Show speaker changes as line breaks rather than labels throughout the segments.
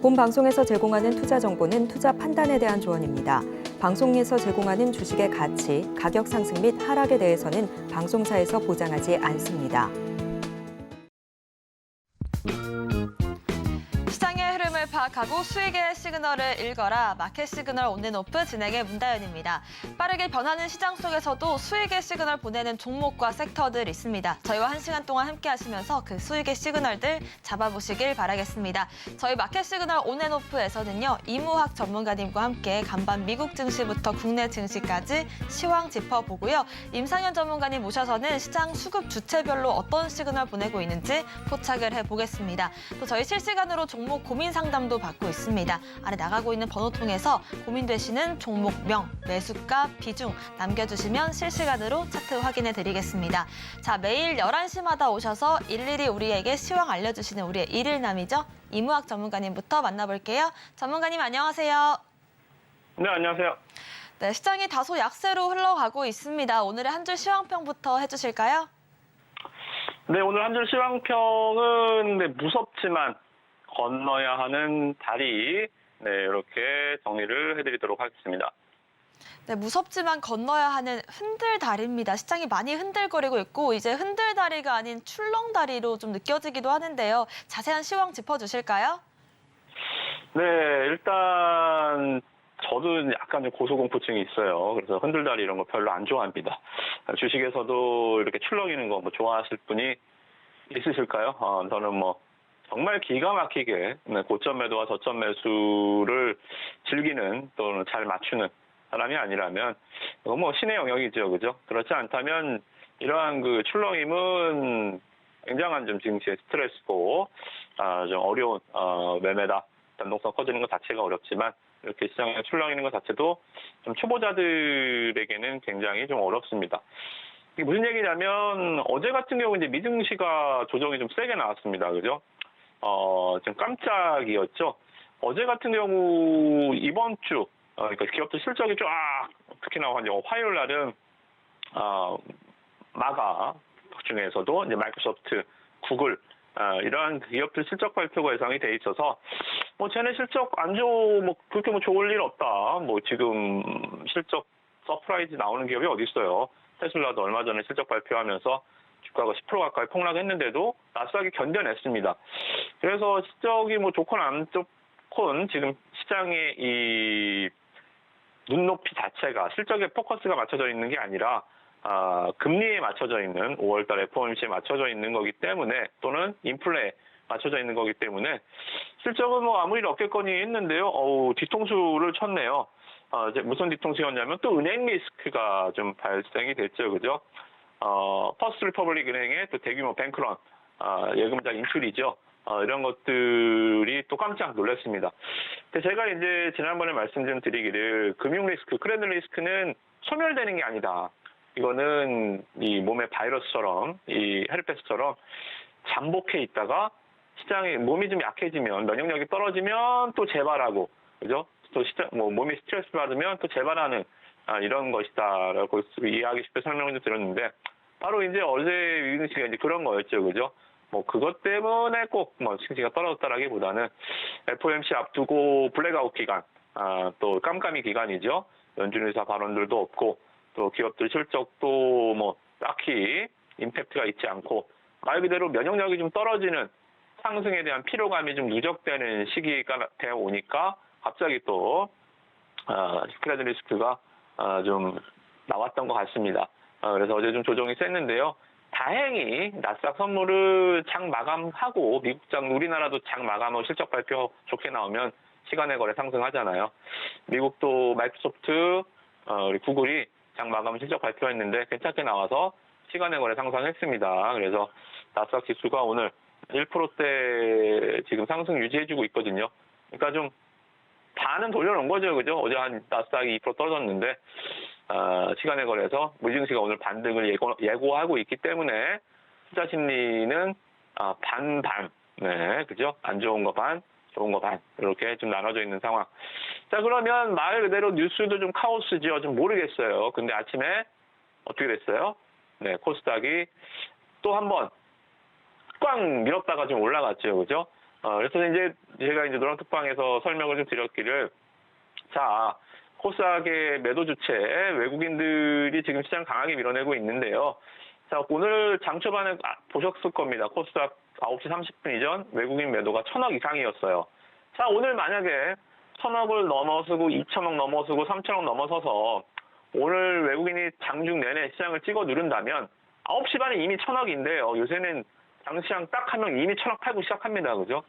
본 방송에서 제공하는 투자 정보는 투자 판단에 대한 조언입니다. 방송에서 제공하는 주식의 가치, 가격 상승 및 하락에 대해서는 방송사에서 보장하지 않습니다.
시장의 흐름을 파악하고 수익의 시그널을 읽어라. 마켓 시그널 온앤오프 진행의 문다연입니다. 빠르게 변하는 시장 속에서도 수익의 시그널 보내는 종목과 섹터들 있습니다. 저희와 1시간 동안 함께 하시면서 그 수익의 시그널들 잡아보시길 바라겠습니다. 저희 마켓 시그널 온앤오프에서는요. 이무학 전문가님과 함께 간밤 미국 증시부터 국내 증시까지 시황 짚어보고요. 임상현 전문가님 모셔서는 시장 수급 주체별로 어떤 시그널 보내고 있는지 포착을 해보겠습니다. 또 저희 실시간으로 종목 고민 상담도 받고 있습니다. 아래 나가고 있는 번호 통해서 고민되시는 종목명, 매수가, 비중 남겨주시면 실시간으로 차트 확인해 드리겠습니다. 자, 매일 11시마다 오셔서 일일이 우리에게 시황 알려주시는 우리의 일일남이죠. 이무학 전문가님부터 만나볼게요. 전문가님 안녕하세요.
네, 안녕하세요.
네, 시장이 다소 약세로 흘러가고 있습니다. 오늘의 한 줄 시황평부터 해주실까요?
네, 오늘 한 줄 시황평은 무섭지만 건너야 하는 다리, 이렇게 정리를 해드리도록 하겠습니다.
네, 무섭지만 건너야 하는 흔들다리입니다. 시장이 많이 흔들거리고 있고 이제 흔들다리가 아닌 출렁다리로 좀 느껴지기도 하는데요. 자세한 시황 짚어주실까요?
네, 일단 저도 약간 좀 고소공포증이 있어요. 그래서 흔들다리 이런 거 별로 안 좋아합니다. 주식에서도 이렇게 출렁이는 거 좋아하실 분이 있으실까요? 저는 정말 기가 막히게 고점 매도와 저점 매수를 즐기는 또는 잘 맞추는 사람이 아니라면 이거 신의 영역이죠, 그죠? 그렇지 않다면 이러한 그 출렁임은 굉장한 좀 증시의 스트레스고 좀 어려운 매매다. 변동성 커지는 것 자체가 어렵지만 이렇게 시장에 출렁이는 것 자체도 좀 초보자들에게는 굉장히 좀 어렵습니다. 이게 무슨 얘기냐면 어제 같은 경우 이제 미증시가 조정이 좀 세게 나왔습니다, 그죠? 지금 깜짝이었죠. 어제 같은 경우 이번 주 그러니까 기업들 실적이 쫙 특히나 화요일 날은 마가 중에서도 이제 마이크로소프트, 구글 이러한 기업들 실적 발표가 예상이 돼 있어서 쟤네 실적 안 그렇게 좋을 일 없다. 지금 실적 서프라이즈 나오는 기업이 어디 있어요? 테슬라도 얼마 전에 실적 발표하면서 주가가 10% 가까이 폭락했는데도 나스닥이 견뎌냈습니다. 그래서 실적이 좋건 안 좋건 지금 시장의 이 눈높이 자체가 실적에 포커스가 맞춰져 있는 게 아니라 금리에 맞춰져 있는 5월달 FOMC에 맞춰져 있는 거기 때문에 또는 인플레에 맞춰져 있는 거기 때문에 실적은 아무 일 없겠거니 했는데요. 뒤통수를 쳤네요. 이제 무슨 뒤통수였냐면 또 은행 리스크가 좀 발생이 됐죠, 그죠? 퍼스트 리퍼블릭 은행의 또 대규모 뱅크런, 예금자 인출이죠. 이런 것들이 또 깜짝 놀랐습니다. 근데 제가 이제 지난번에 말씀 좀 드리기를 금융 리스크, 크레딧 리스크는 소멸되는 게 아니다. 이거는 이 몸의 바이러스처럼, 이 헤르페스처럼 잠복해 있다가 시장이 몸이 좀 약해지면 면역력이 떨어지면 또 재발하고, 그죠? 또 몸이 스트레스 받으면 또 재발하는 이런 것이다라고 이해하기 쉽게 설명을 좀 드렸는데 바로 이제 어제 미증시가 이제 그런 거였죠, 그죠? 그것 때문에 꼭 증시가 떨어졌다라기보다는 FOMC 앞두고 블랙아웃 기간, 또 깜깜이 기간이죠. 연준의사 발언들도 없고 또 기업들 실적도 딱히 임팩트가 있지 않고 말 그대로 면역력이 좀 떨어지는 상승에 대한 피로감이 좀 누적되는 시기가 되어 오니까 갑자기 또 크레딧 리스크가 좀 나왔던 것 같습니다. 그래서 어제 좀 조정이 셌는데요. 다행히 나스닥 선물을 장 마감하고 미국장 우리나라도 장 마감하고 실적 발표 좋게 나오면 시간의 거래 상승하잖아요. 미국도 마이크로소프트, 우리 구글이 장 마감 실적 발표했는데 괜찮게 나와서 시간의 거래 상승했습니다. 그래서 나스닥 지수가 오늘 1%대 지금 상승 유지해주고 있거든요. 그러니까 좀 반은 돌려놓은 거죠, 그죠? 어제 한 나스닥이 2% 떨어졌는데 시간의 거래에서 미증시가 오늘 반등을 예고하고 있기 때문에 투자 심리는 반반 네, 그죠? 안 좋은 거 반, 좋은 거 반. 이렇게 좀 나눠져 있는 상황. 자, 그러면 말 그대로 뉴스도 좀 카오스죠. 좀 모르겠어요. 근데 아침에 어떻게 됐어요? 네, 코스닥이 또 한 번 꽝 밀었다가 좀 올라갔죠. 그죠? 그래서 이제 제가 이제 노란톡방에서 설명을 좀 드렸기를, 자, 코스닥의 매도 주체 외국인들이 지금 시장 강하게 밀어내고 있는데요. 자, 오늘 장 초반에 보셨을 겁니다. 코스닥 9시 30분 이전 외국인 매도가 1,000억 이상이었어요. 자, 오늘 만약에 1,000억을 넘어서고 2,000억 넘어서고 3,000억 넘어서서 오늘 외국인이 장중 내내 시장을 찍어 누른다면 9시 반에 이미 1,000억인데요. 요새는 장시장 딱 하면 이미 1,000억 팔고 시작합니다. 그죠?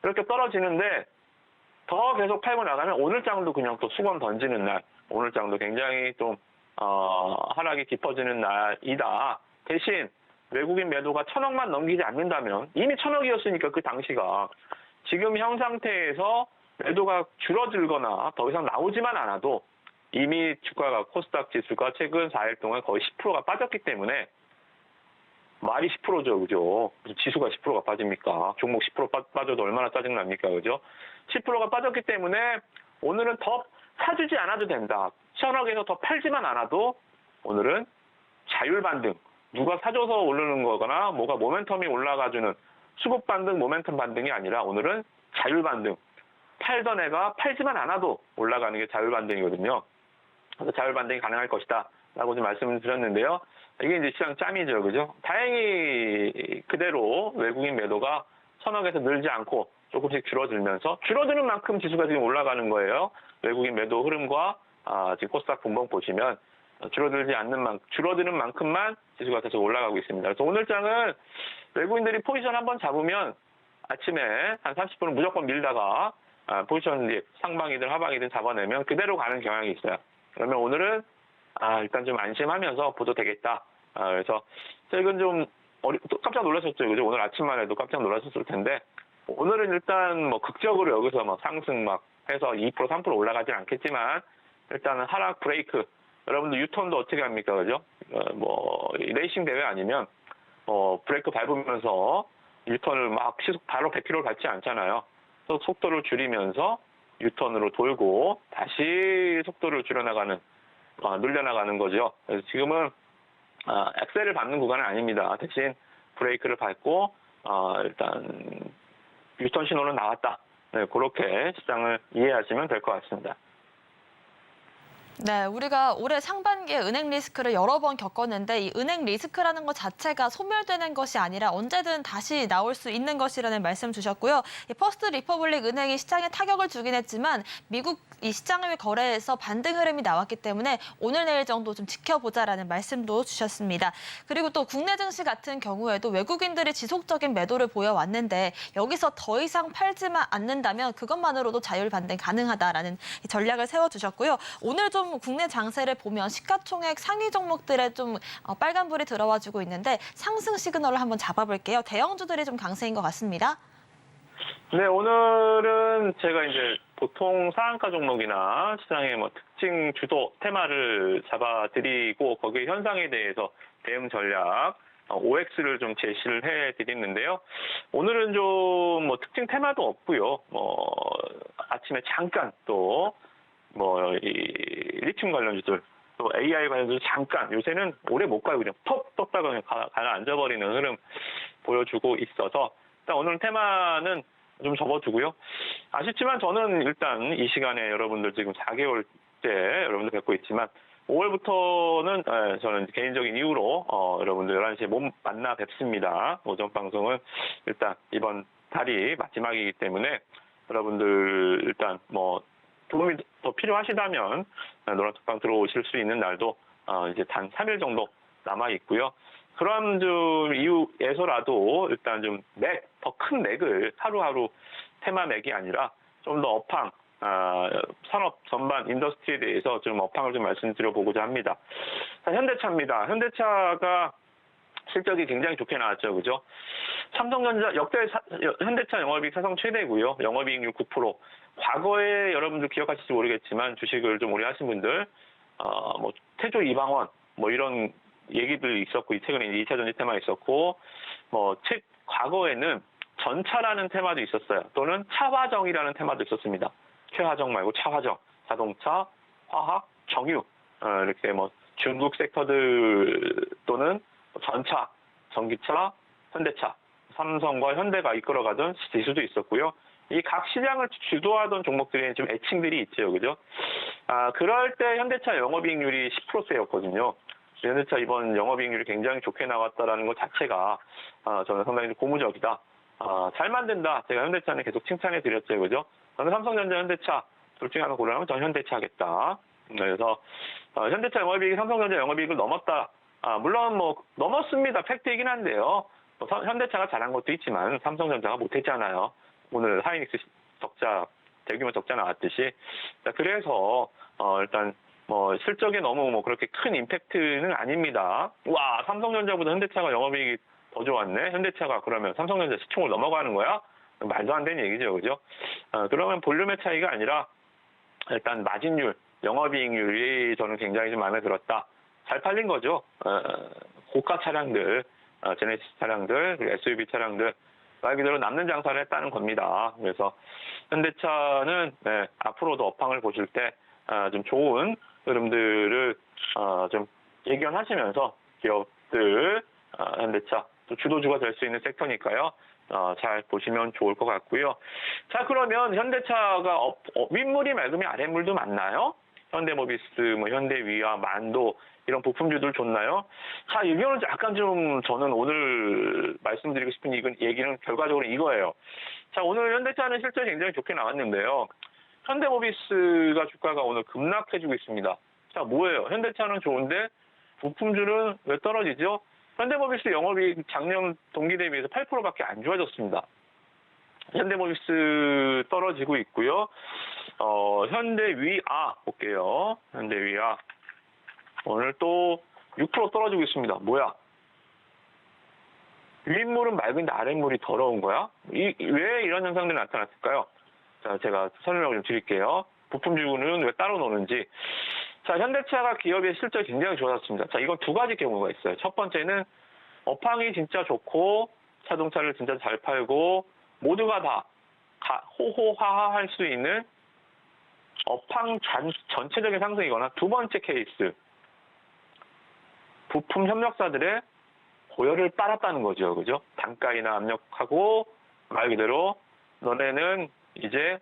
이렇게 떨어지는데 더 계속 팔고 나가면 오늘 장도 그냥 또 수건 던지는 날, 오늘 장도 굉장히 좀 하락이 깊어지는 날이다. 대신 외국인 매도가 1,000억만 넘기지 않는다면 이미 1,000억이었으니까 그 당시가 지금 형 상태에서 매도가 줄어들거나 더 이상 나오지만 않아도 이미 주가가 코스닥 지수가 최근 4일 동안 거의 10%가 빠졌기 때문에 말이 10%죠, 그죠? 지수가 10%가 빠집니까? 종목 10% 빠져도 얼마나 짜증납니까, 그죠? 10%가 빠졌기 때문에 오늘은 더 사주지 않아도 된다. 1,000억에서 더 팔지만 않아도 오늘은 자율 반등. 누가 사줘서 오르는 거거나 뭐가 모멘텀이 올라가주는 수급 반등, 모멘텀 반등이 아니라 오늘은 자율 반등. 팔던 애가 팔지만 않아도 올라가는 게 자율 반등이거든요. 그래서 자율 반등이 가능할 것이다. 라고 좀 말씀을 드렸는데요. 이게 이제 시장 짬이죠. 그죠? 다행히 그대로 외국인 매도가 1,000억에서 늘지 않고 조금씩 줄어들면서 줄어드는 만큼 지수가 지금 올라가는 거예요. 외국인 매도 흐름과 지금 코스닥 분봉 보시면 줄어드는 만큼만 지수가 계속 올라가고 있습니다. 그래서 오늘 장은 외국인들이 포지션 한번 잡으면 아침에 한 30분은 무조건 밀다가 포지션 상방이든 하방이든 잡아내면 그대로 가는 경향이 있어요. 그러면 오늘은 일단 좀 안심하면서 보도 되겠다. 그래서 최근 좀 깜짝 놀라셨죠, 그죠? 오늘 아침만 해도 깜짝 놀라셨을 텐데 오늘은 일단 뭐 극적으로 여기서 막 상승 막 해서 2% 3% 올라가진 않겠지만 일단은 하락 브레이크. 여러분들 유턴도 어떻게 합니까, 그죠? 뭐 레이싱 대회 아니면 브레이크 밟으면서 유턴을 막 시속 바로 100km를 밟지 않잖아요. 그래서 속도를 줄이면서 유턴으로 돌고 다시 속도를 늘려나가는 거죠. 그래서 지금은 엑셀을 밟는 구간은 아닙니다. 대신 브레이크를 밟고 일단 유턴 신호는 나왔다. 네, 그렇게 시장을 이해하시면 될 것 같습니다.
네, 우리가 올해 상반기에 은행 리스크를 여러 번 겪었는데 이 은행 리스크라는 것 자체가 소멸되는 것이 아니라 언제든 다시 나올 수 있는 것이라는 말씀 주셨고요. 이 퍼스트 리퍼블릭 은행이 시장에 타격을 주긴 했지만 미국 이 시장의 거래에서 반등 흐름이 나왔기 때문에 오늘 내일 정도 좀 지켜보자라는 말씀도 주셨습니다. 그리고 또 국내 증시 같은 경우에도 외국인들이 지속적인 매도를 보여왔는데 여기서 더 이상 팔지만 않는다면 그것만으로도 자율 반등 가능하다라는 전략을 세워주셨고요. 오늘 좀 국내 장세를 보면 시가총액 상위 종목들에 좀 빨간불이 들어와주고 있는데 상승 시그널을 한번 잡아볼게요. 대형주들이 좀 강세인 것 같습니다.
네, 오늘은 제가 이제 보통 상한가 종목이나 시장의 뭐 특징 주도 테마를 잡아드리고 거기에 현상에 대해서 대응 전략 OX를 좀 제시를 해드리는데요. 오늘은 좀 뭐 특징 테마도 없고요. 아침에 잠깐 또 이 리튬 관련주들 또 AI 관련주들 잠깐 요새는 오래 못 가요. 그냥 퍽 떴다가 그냥 가라앉아버리는 흐름 보여주고 있어서 일단 오늘 테마는 좀 접어두고요. 아쉽지만 저는 일단 이 시간에 여러분들 지금 4개월째 여러분들 뵙고 있지만 5월부터는 저는 개인적인 이유로 여러분들 11시에 못 만나 뵙습니다. 오전 방송은 일단 이번 달이 마지막이기 때문에 여러분들 일단 도움이 더 필요하시다면 노란톡방 들어오실 수 있는 날도 이제 단 3일 정도 남아 있고요. 그런 좀 이유에서라도 일단 좀 더 큰 맥을 하루하루 테마 맥이 아니라 좀 더 업황, 산업 전반 인더스트리에 대해서 좀 업황을 좀 말씀드려보고자 합니다. 자, 현대차입니다. 현대차가 실적이 굉장히 좋게 나왔죠, 그죠? 삼성전자 역대 현대차 영업이익 사상 최대고요. 영업이익률 9%. 과거에 여러분들 기억하실지 모르겠지만 주식을 좀 오래 하신 분들, 태조 이방원 이런 얘기들이 있었고 최근에 2차 전지 테마 있었고 과거에는 전차라는 테마도 있었어요. 또는 차화정이라는 테마도 있었습니다. 최화정 말고 차화정, 자동차, 화학, 정유 이렇게 뭐 중국 섹터들 또는 전차, 전기차, 현대차, 삼성과 현대가 이끌어가던 지수도 있었고요. 이 각 시장을 주도하던 종목들이 좀 애칭들이 있죠, 그죠? 그럴 때 현대차 영업이익률이 10%세였거든요. 현대차 이번 영업이익률이 굉장히 좋게 나왔다라는 것 자체가 저는 상당히 고무적이다. 잘 만든다. 제가 현대차는 계속 칭찬해 드렸죠, 그죠? 저는 삼성전자, 현대차 둘 중에 하나 고르라면 저는 현대차 하겠다. 그래서 현대차 영업이익이 삼성전자 영업이익을 넘었다. 물론 뭐 넘었습니다. 팩트이긴 한데요. 현대차가 잘한 것도 있지만 삼성전자가 못했잖아요. 오늘 하이닉스 적자, 대규모 적자 나왔듯이. 그래서 일단 뭐 실적에 너무 뭐 그렇게 큰 임팩트는 아닙니다. 와, 삼성전자보다 현대차가 영업이익이 더 좋았네. 현대차가 그러면 삼성전자 시총을 넘어가는 거야? 말도 안 되는 얘기죠, 그죠? 그러면 볼륨의 차이가 아니라 일단 마진율, 영업이익률이 저는 굉장히 좀 마음에 들었다. 잘 팔린 거죠. 고가 차량들, 제네시스 차량들, 그리고 SUV 차량들 말 그대로 남는 장사를 했다는 겁니다. 그래서 현대차는 앞으로도 업황을 보실 때 좀 좋은 흐름들을 좀 예견하시면서 기업들 현대차 또 주도주가 될 수 있는 섹터니까요. 잘 보시면 좋을 것 같고요. 자, 그러면 현대차가 윗물이 맑으면 아랫물도 많나요? 현대모비스, 뭐 현대위아, 만도 이런 부품주들 좋나요? 자, 이거는 약간 좀 저는 오늘 말씀드리고 싶은 얘기는 결과적으로 이거예요. 자, 오늘 현대차는 실적이 굉장히 좋게 나왔는데요. 현대모비스가 주가가 오늘 급락해주고 있습니다. 자, 뭐예요? 현대차는 좋은데 부품주는 왜 떨어지죠? 현대모비스 영업이익 작년 동기 대비해서 8%밖에 안 좋아졌습니다. 현대모비스 떨어지고 있고요. 현대위아 볼게요. 현대위아 오늘 또 6% 떨어지고 있습니다. 뭐야? 윗물은 맑은데 아랫물이 더러운 거야? 왜 이런 현상들이 나타났을까요? 자, 제가 설명을 좀 드릴게요. 부품주는 왜 따로 노는지. 자, 현대차가 기업의 실적이 굉장히 좋아졌습니다. 자, 이건 두 가지 경우가 있어요. 첫 번째는 업황이 진짜 좋고 자동차를 진짜 잘 팔고 모두가 다 호호하할 수 있는 업황 전체적인 상승이거나 두 번째 케이스. 부품 협력사들의 고열을 빨았다는 거죠. 그죠? 단가이나 압력하고 말 그대로 너네는 이제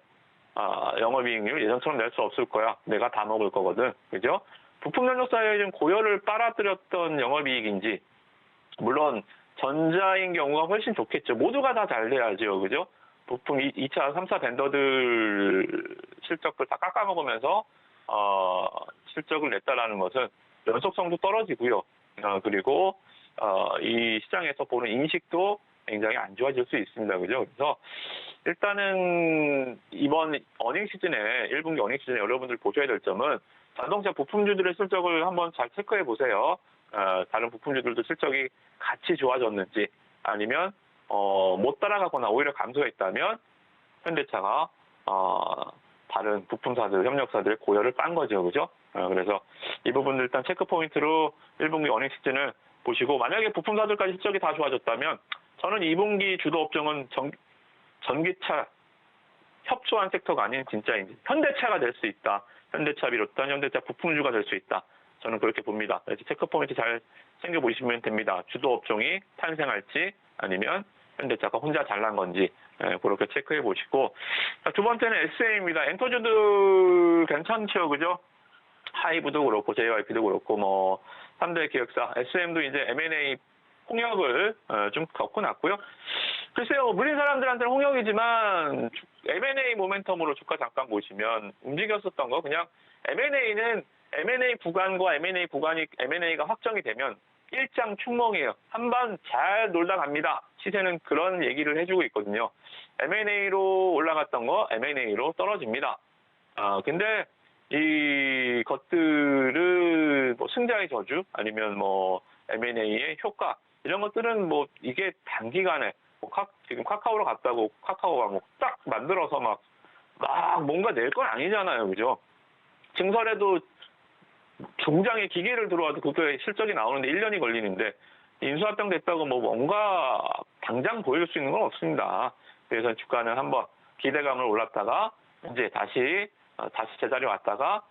영업이익률 예전처럼 낼 수 없을 거야. 내가 다 먹을 거거든. 그죠? 부품 협력사에 좀 고열을 빨아들였던 영업이익인지 물론 전자인 경우가 훨씬 좋겠죠. 모두가 다 잘 돼야죠. 그죠? 부품 2차, 3차 벤더들 실적을 다 깎아먹으면서 실적을 냈다라는 것은 연속성도 떨어지고요. 그리고 이 시장에서 보는 인식도 굉장히 안 좋아질 수 있습니다. 그죠? 그래서 일단은 이번 어닝 시즌에 1분기 어닝 시즌에 여러분들 보셔야 될 점은 자동차 부품주들의 실적을 한번 잘 체크해 보세요. 다른 부품주들도 실적이 같이 좋아졌는지 아니면 못 따라가거나 오히려 감소했다면 현대차가 다른 부품사들, 협력사들의 고열을 빤 거죠. 그죠? 그래서 이 부분들 일단 체크 포인트로 1분기 어닝 시즌을 보시고 만약에 부품사들까지 실적이 다 좋아졌다면 저는 2분기 주도 업종은 전기차 협조한 섹터가 아닌 진짜인지 현대차가 될 수 있다. 현대차 비롯한 현대차 부품주가 될 수 있다. 저는 그렇게 봅니다. 그래서 체크 포인트 잘 챙겨보시면 됩니다. 주도 업종이 탄생할지 아니면 현대차가 혼자 잘난 건지 그렇게 체크해 보시고 두 번째는 SM입니다. 엔터주들 괜찮죠, 그죠? 하이브도 그렇고 JYP도 그렇고 뭐 3대 기획사 SM도 이제 M&A 홍역을 좀 겪고 났고요. 글쎄요, 물린 사람들한테는 홍역이지만 M&A 모멘텀으로 주가 잠깐 보시면 움직였었던 거 그냥 M&A는 M&A 구간과 M&A 구간이 M&A가 확정이 되면 일장 충몽이에요. 한번 잘 놀다 갑니다. 시세는 그런 얘기를 해주고 있거든요. M&A로 올라갔던 거 M&A로 떨어집니다. 근데 이 것들을 뭐 승자의 저주 아니면 뭐 M&A의 효과 이런 것들은 뭐 이게 단기간에 뭐 지금 카카오로 갔다고 카카오가 뭐 딱 만들어서 막 뭔가 낼 건 아니잖아요, 그죠? 증설에도 종장에 기계를 들어와도 그게 실적이 나오는데 1년이 걸리는데 인수합병 됐다고 뭐 뭔가 당장 보일 수 있는 건 없습니다. 그래서 주가는 한번 기대감을 올랐다가 이제 다시 제자리 왔다가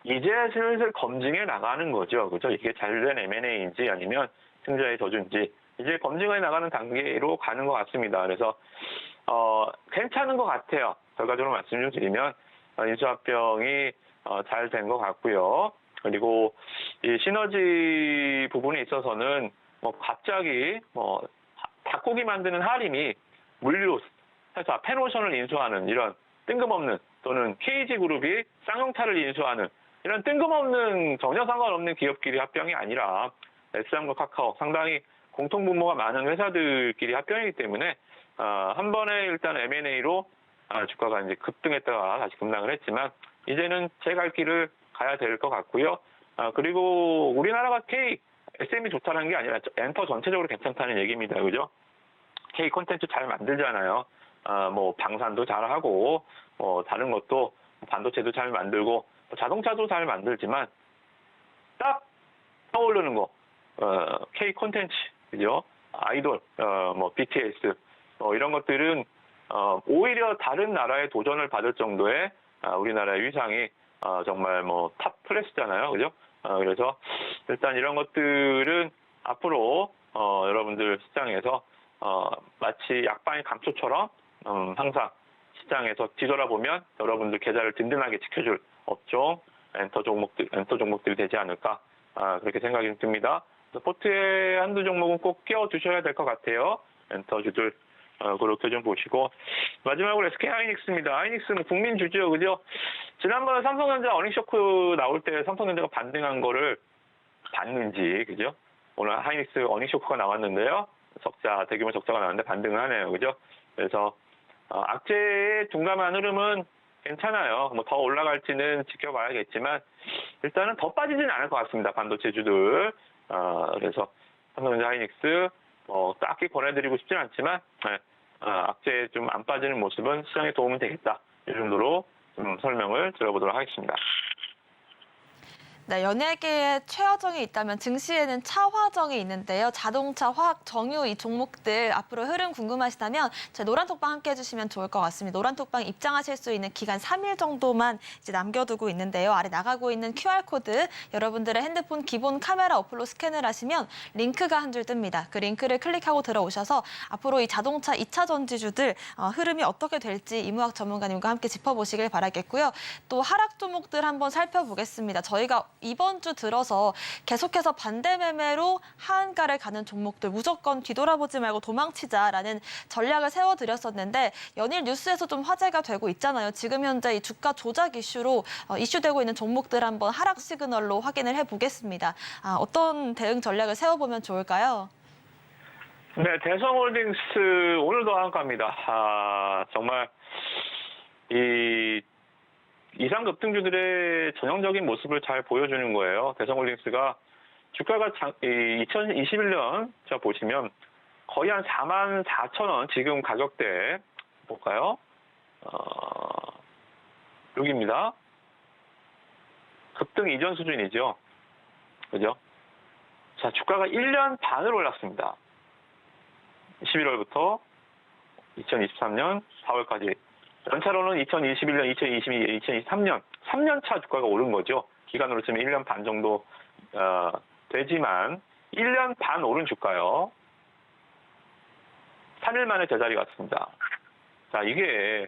이제 슬슬 검증해 나가는 거죠. 그죠? 이게 잘된 M&A인지 아니면 승자의 저주인지 이제 검증해 나가는 단계로 가는 것 같습니다. 그래서 괜찮은 것 같아요. 결과적으로 말씀 좀 드리면 인수합병이 잘 된 것 같고요. 그리고 이 시너지 부분에 있어서는 뭐 갑자기 뭐 닭고기 만드는 하림이 물류 회사 페노션을 인수하는 이런 뜬금없는 또는 KG그룹이 쌍용차를 인수하는 이런 뜬금없는 전혀 상관없는 기업끼리 합병이 아니라 S삼과 카카오 상당히 공통분모가 많은 회사들끼리 합병이기 때문에 한 번에 일단 M&A로 주가가 이제 급등했다가 다시 급락을 했지만 이제는 제 갈 길을 가야 될 것 같고요. 그리고 우리나라가 SM이 좋다는 게 아니라 엔터 전체적으로 괜찮다는 얘기입니다. 그죠? K 콘텐츠 잘 만들잖아요. 뭐 방산도 잘하고 뭐 다른 것도 반도체도 잘 만들고 자동차도 잘 만들지만 딱 떠오르는 거 K 콘텐츠 그죠? 아이돌 뭐 BTS 이런 것들은 오히려 다른 나라의 도전을 받을 정도의 우리나라의 위상이 정말 뭐 탑 클래스잖아요. 그죠? 그래서 일단 이런 것들은 앞으로 여러분들 시장에서 마치 약방의 감초처럼 항상 시장에서 뒤돌아보면 여러분들 계좌를 든든하게 지켜줄 업종, 엔터 종목들이 되지 않을까 그렇게 생각이 듭니다. 포트에 한두 종목은 꼭 끼워두셔야 될 것 같아요. 엔터주들 그렇게 좀 보시고 마지막으로 SK 하이닉스입니다. 하이닉스는 국민 주주요, 그죠? 지난번에 삼성전자 어닝쇼크 나올 때 삼성전자가 반등한 거를 봤는지, 그죠? 오늘 하이닉스 어닝쇼크가 나왔는데요. 대규모 적자가 나왔는데 반등을 하네요, 그죠? 그래서 악재의 둔감한 흐름은 괜찮아요. 뭐 더 올라갈지는 지켜봐야겠지만 일단은 더 빠지지는 않을 것 같습니다. 반도체주들. 그래서 삼성전자 하이닉스 딱히 권해드리고 싶진 않지만 악재에 좀 안 빠지는 모습은 시장에 도움이 되겠다. 이 정도로 좀 설명을 드려보도록 하겠습니다.
네, 연예계에 최화정이 있다면 증시에는 차화정이 있는데요. 자동차, 화학, 정유 이 종목들 앞으로 흐름 궁금하시다면 저희 노란톡방 함께 해주시면 좋을 것 같습니다. 노란톡방 입장하실 수 있는 기간 3일 정도만 이제 남겨두고 있는데요. 아래 나가고 있는 QR코드 여러분들의 핸드폰 기본 카메라 어플로 스캔을 하시면 링크가 한 줄 뜹니다. 그 링크를 클릭하고 들어오셔서 앞으로 이 자동차 2차 전지주들 흐름이 어떻게 될지 이무학 전문가님과 함께 짚어보시길 바라겠고요. 또 하락 종목들 한번 살펴보겠습니다. 저희가 이번 주 들어서 계속해서 반대 매매로 하한가를 가는 종목들 무조건 뒤돌아보지 말고 도망치자라는 전략을 세워드렸었는데 연일 뉴스에서 좀 화제가 되고 있잖아요. 지금 현재 이 주가 조작 이슈로 이슈되고 있는 종목들 한번 하락 시그널로 확인을 해보겠습니다. 어떤 대응 전략을 세워보면 좋을까요?
네, 대성홀딩스 오늘도 하한가입니다. 정말 이 이상 급등주들의 전형적인 모습을 잘 보여주는 거예요. 대성홀딩스가 주가가 2021년 자 보시면 거의 한 44,000원 지금 가격대 볼까요? 여기입니다. 급등 이전 수준이죠. 그죠? 자, 주가가 1년 반을 올랐습니다. 11월부터 2023년 4월까지. 연차로는 2021년, 2022, 2023년, 3년차 주가가 오른 거죠. 기간으로 치면 1년 반 정도 되지만 1년 반 오른 주가요. 3일 만에 제자리 갔습니다. 자, 이게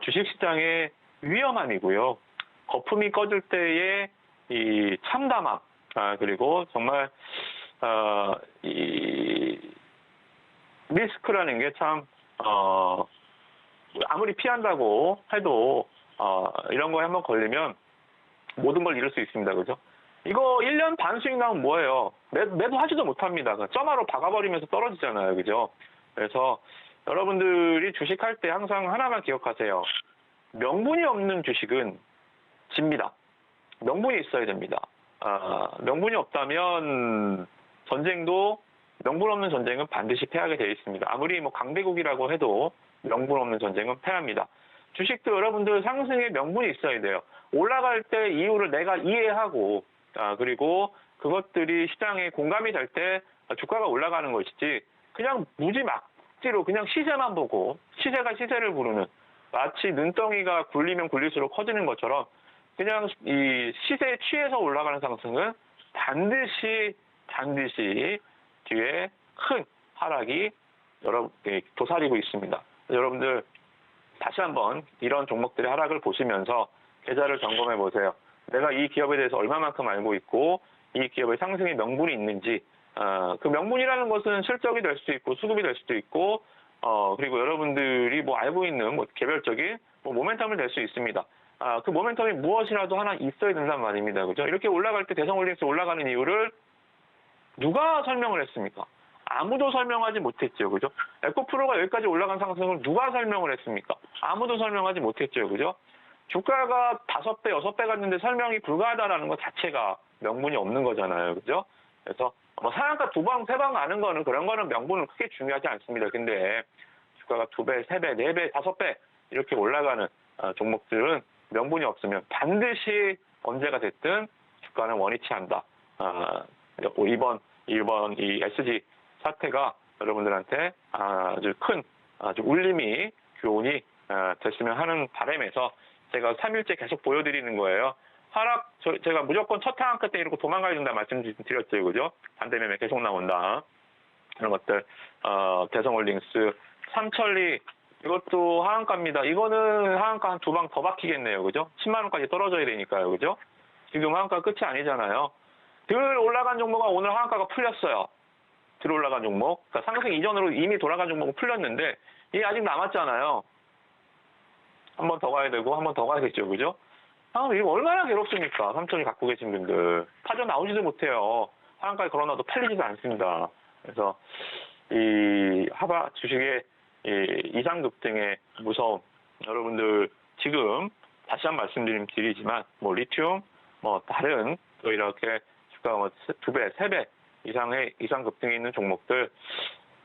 주식시장의 위험함이고요. 거품이 꺼질 때의 이 참담함, 그리고 정말 이 리스크라는 게 참 아무리 피한다고 해도 이런 거에 한번 걸리면 모든 걸 잃을 수 있습니다. 그죠? 이거 1년 반 수익 나오면 뭐예요? 매도 하지도 못합니다. 점화로 박아버리면서 떨어지잖아요. 그죠? 그래서 여러분들이 주식할 때 항상 하나만 기억하세요. 명분이 없는 주식은 집니다. 명분이 있어야 됩니다. 명분이 없다면 명분 없는 전쟁은 반드시 패하게 되어 있습니다. 아무리 뭐 강대국이라고 해도 명분 없는 전쟁은 패합니다. 주식도 여러분들 상승의 명분이 있어야 돼요. 올라갈 때 이유를 내가 이해하고 그리고 그것들이 시장에 공감이 될 때 주가가 올라가는 것이지 그냥 무지막지로 그냥 시세만 보고 시세가 시세를 부르는 마치 눈덩이가 굴리면 굴릴수록 커지는 것처럼 그냥 이 시세에 취해서 올라가는 상승은 반드시 뒤에 큰 하락이 도사리고 있습니다. 여러분들 다시 한번 이런 종목들의 하락을 보시면서 계좌를 점검해 보세요. 내가 이 기업에 대해서 얼마만큼 알고 있고 이 기업의 상승의 명분이 있는지 그 명분이라는 것은 실적이 될 수도 있고 수급이 될 수도 있고 그리고 여러분들이 뭐 알고 있는 뭐 개별적인 뭐 모멘텀을 낼 수 있습니다. 그 모멘텀이 무엇이라도 하나 있어야 된단 말입니다. 그죠? 이렇게 올라갈 때 대성홀딩스 올라가는 이유를 누가 설명을 했습니까? 아무도 설명하지 못했죠. 그죠? 에코프로가 여기까지 올라간 상승을 누가 설명을 했습니까? 아무도 설명하지 못했죠. 그죠? 주가가 5배, 6배 갔는데 설명이 불가하다라는 것 자체가 명분이 없는 거잖아요. 그죠? 그래서 뭐 상한가 2방, 3방 가는 거는 그런 거는 명분은 크게 중요하지 않습니다. 근데 주가가 2배, 3배, 4배, 5배 이렇게 올라가는 종목들은 명분이 없으면 반드시 언제가 됐든 주가는 원위치 한다. 이번 이 SG 사태가 여러분들한테 아주 큰 울림이 교훈이 됐으면 하는 바람에서 제가 3일째 계속 보여드리는 거예요. 하락 제가 무조건 첫 하한가 때 이러고 도망가야 된다 말씀드렸죠, 그죠? 반대매매 계속 나온다. 이런 것들 대성홀딩스, 삼천리 이것도 하한가입니다. 이거는 하한가 한 2방 더 박히겠네요, 그죠? 10만 원까지 떨어져야 되니까요, 그죠? 지금 하한가 끝이 아니잖아요. 들 올라간 종목은 오늘 하한가가 풀렸어요. 들 올라간 종목. 그러니까 상승 이전으로 이미 돌아간 종목은 풀렸는데 이게 아직 남았잖아요. 한 번 더 가야 되고 한 번 더 가야겠죠, 그죠? 이거 얼마나 괴롭습니까? 삼천이 갖고 계신 분들. 빠져나오지도 못해요. 하한가에 걸어놔도 팔리지도 않습니다. 그래서 이 하바 주식의 이 이상급등의 무서움, 여러분들 지금 다시 한 말씀드리지만 뭐 리튬, 뭐 다른 또 이렇게 주가가 뭐 2배, 3배 이상의 이상급등에 있는 종목들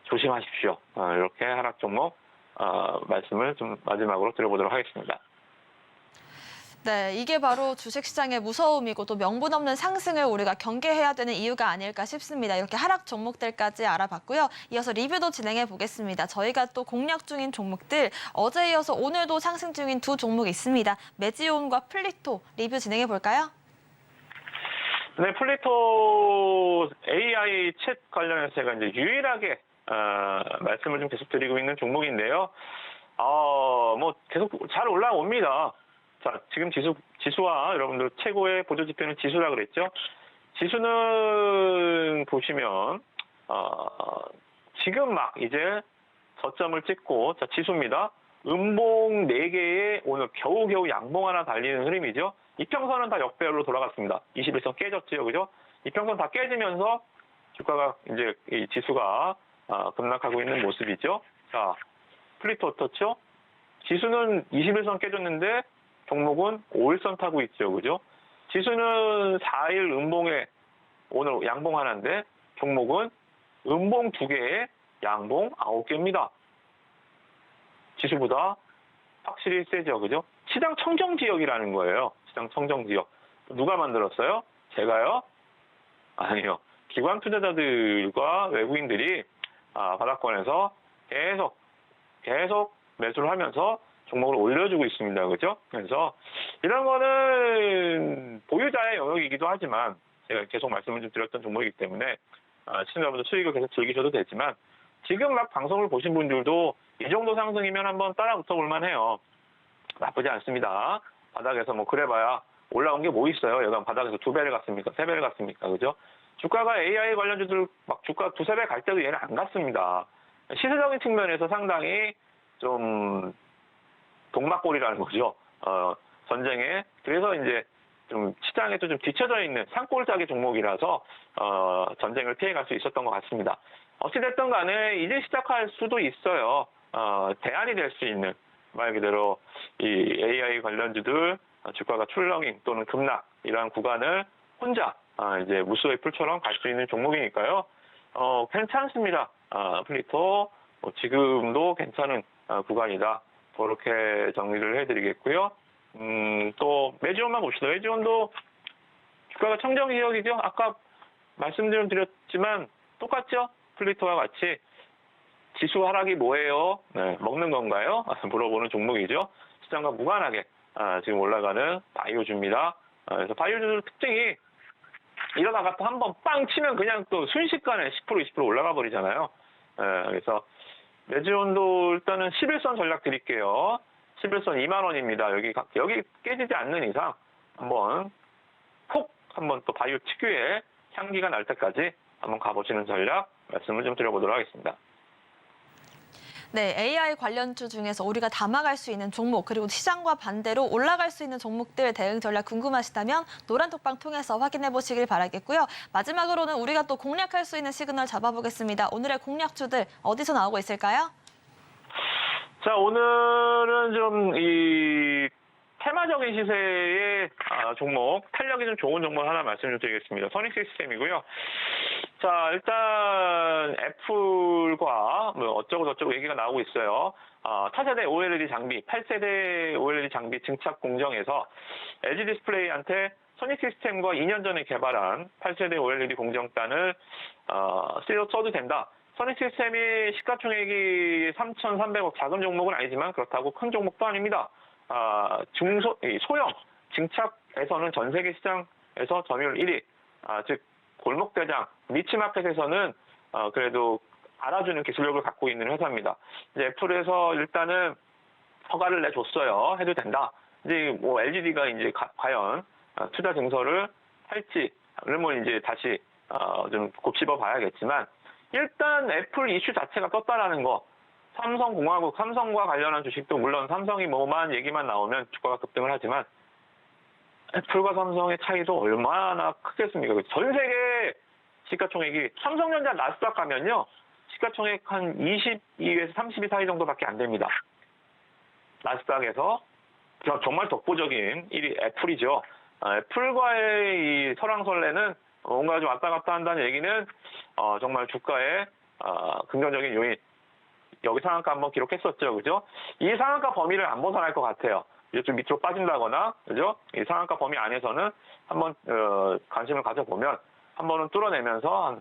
조심하십시오. 이렇게 하락 종목 말씀을 좀 마지막으로 드려보도록 하겠습니다.
네, 이게 바로 주식시장의 무서움이고 또 명분 없는 상승을 우리가 경계해야 되는 이유가 아닐까 싶습니다. 이렇게 하락 종목들까지 알아봤고요. 이어서 리뷰도 진행해 보겠습니다. 저희가 또 공략 중인 종목들 어제 이어서 오늘도 상승 중인 2 종목이 있습니다. 메지온과 플리토 리뷰 진행해 볼까요?
네, 플리토 AI 챗 관련해서 제가 이제 유일하게 말씀을 좀 계속 드리고 있는 종목인데요. 뭐 계속 잘 올라옵니다. 자, 지금 지수와 여러분들 최고의 보조 지표는 지수라 그랬죠. 지수는 보시면 지금 막 이제 저점을 찍고 자 지수입니다. 음봉 4개에 오늘 겨우겨우 양봉 하나 달리는 흐름이죠. 이평선은 다 역배열로 돌아갔습니다. 21선 깨졌지요, 그죠? 이평선 다 깨지면서 주가가 이제 이 지수가 급락하고 있는 모습이죠. 자, 플리토 어떻죠? 지수는 21선 깨졌는데 종목은 5일선 타고 있죠, 그죠? 지수는 4일 음봉에 오늘 양봉 하나인데 종목은 음봉 2개에 양봉 9개입니다. 지수보다 확실히 세죠, 그죠? 시장 청정 지역이라는 거예요. 시장 청정 지역. 누가 만들었어요? 제가요? 아니요. 기관 투자자들과 외국인들이 바닥권에서 계속 매수를 하면서 종목을 올려주고 있습니다. 그죠? 그래서 이런 거는 보유자의 영역이기도 하지만 제가 계속 말씀을 좀 드렸던 종목이기 때문에 시청자분들 수익을 계속 즐기셔도 되지만 지금 막 방송을 보신 분들도 이 정도 상승이면 한번 따라 붙어볼 만해요. 나쁘지 않습니다. 바닥에서 뭐 그래봐야 올라온 게 뭐 있어요. 여간 바닥에서 2배를 갔습니까? 3배를 갔습니까? 그죠? 주가가 AI 관련주들 막 주가 2-3배 갈 때도 얘는 안 갔습니다. 시세적인 측면에서 상당히 좀 동막골이라는 거죠. 전쟁에. 그래서 이제 좀 시장에도 좀 뒤쳐져 있는 산골짜기 종목이라서 전쟁을 피해갈 수 있었던 것 같습니다. 어찌됐든 간에 이제 시작할 수도 있어요. 대안이 될 수 있는 말 그대로 이 AI 관련주들 주가가 출렁임 또는 급락 이러한 구간을 혼자 이제 무수의 풀처럼 갈 수 있는 종목이니까요. 괜찮습니다. 플리토 지금도 괜찮은 구간이다. 그렇게 정리를 해드리겠고요. 또 메지온만 봅시다. 메지온도 주가가 청정 지역이죠. 아까 말씀드렸지만 똑같죠? 플리토와 같이 지수 하락이 뭐예요? 네, 먹는 건가요? 물어보는 종목이죠. 시장과 무관하게 지금 올라가는 바이오주입니다. 그래서 바이오주 특징이 이러다가 또 한번 빵 치면 그냥 또 순식간에 10% 20% 올라가 버리잖아요. 그래서 매지온도 일단은 11선 전략 드릴게요. 11선 2만 원입니다. 여기 깨지지 않는 이상 한번 한번 또 바이오 특유의 향기가 날 때까지 한번 가보시는 전략 말씀을 좀 드려보도록 하겠습니다.
네, AI 관련주 중에서 우리가 담아갈 수 있는 종목, 그리고 시장과 반대로 올라갈 수 있는 종목들 대응 전략 궁금하시다면 노란톡방 통해서 확인해 보시길 바라겠고요. 마지막으로는 우리가 또 공략할 수 있는 시그널 잡아보겠습니다. 오늘의 공략주들 어디서 나오고 있을까요?
자, 오늘은 좀 테마적인 시세의 종목, 탄력이 좀 좋은 종목 하나 말씀 좀 드리겠습니다. 선익 시스템이고요. 자, 일단 애플과 뭐 어쩌고 저쩌고 얘기가 나오고 있어요. 차세대 OLED 장비, 8세대 OLED 장비 증착 공정에서 LG 디스플레이한테 선익 시스템과 2년 전에 개발한 8세대 OLED 공정단을 써도 된다. 선익 시스템이 시가총액이 3,300억, 작은 종목은 아니지만 그렇다고 큰 종목도 아닙니다. 소형 증착에서는 전 세계 시장에서 점유율 1위, 즉 골목대장 니치마켓에서는 그래도 알아주는 기술력을 갖고 있는 회사입니다. 이제 애플에서 일단은 허가를 내줬어요. 해도 된다. 이제 뭐 LGD가 이제 과연 투자 증설을 할지를 뭐 이제 다시 좀 곱씹어 봐야겠지만, 일단 애플 이슈 자체가 떴다라는 거, 삼성공화국, 삼성과 관련한 주식도 물론 삼성이 뭐만 얘기만 나오면 주가가 급등을 하지만 애플과 삼성의 차이도 얼마나 크겠습니까? 전 세계 시가총액이 삼성전자 나스닥 가면요, 시가총액 한 22에서 32 사이 정도밖에 안 됩니다. 나스닥에서 정말 독보적인 1위 애플이죠. 애플과의 이 설왕설래는 뭔가 좀 왔다 갔다 한다는 얘기는 정말 주가에 긍정적인 요인, 여기 상한가 한번 기록했었죠, 그죠? 이 상한가 범위를 안 벗어날 것 같아요. 이제 좀 밑으로 빠진다거나, 그죠? 이 상한가 범위 안에서는 한번 관심을 가져보면 한 번은 뚫어내면서 한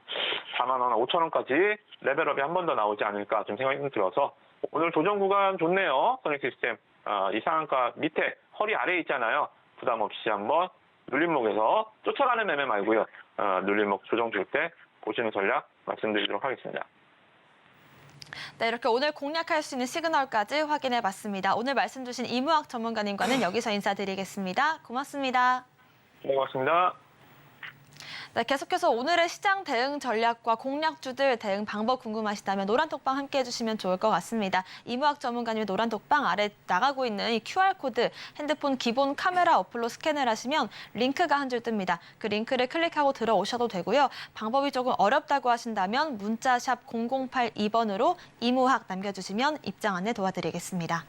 4만 원, 5천 원까지 레벨업이 한 번 더 나오지 않을까 좀 생각이 좀 들어서, 오늘 조정 구간 좋네요. 선익 시스템. 이 상한가 밑에 허리 아래에 있잖아요. 부담 없이 한번 눌림목에서 쫓아가는 매매 말고요. 눌림목 조정 줄 때 보시는 전략 말씀드리도록 하겠습니다.
네, 이렇게 오늘 공략할 수 있는 시그널까지 확인해 봤습니다. 오늘 말씀 주신 이무학 전문가님과는 여기서 인사드리겠습니다. 고맙습니다.
네, 고맙습니다.
네, 계속해서 오늘의 시장 대응 전략과 공략주들 대응 방법 궁금하시다면 노란톡방 함께해 주시면 좋을 것 같습니다. 이무학 전문가님의 노란톡방 아래 나가고 있는 이 QR코드, 핸드폰 기본 카메라 어플로 스캔을 하시면 링크가 한 줄 뜹니다. 그 링크를 클릭하고 들어오셔도 되고요. 방법이 조금 어렵다고 하신다면 문자샵 0082번으로 이무학 남겨주시면 입장 안내 도와드리겠습니다.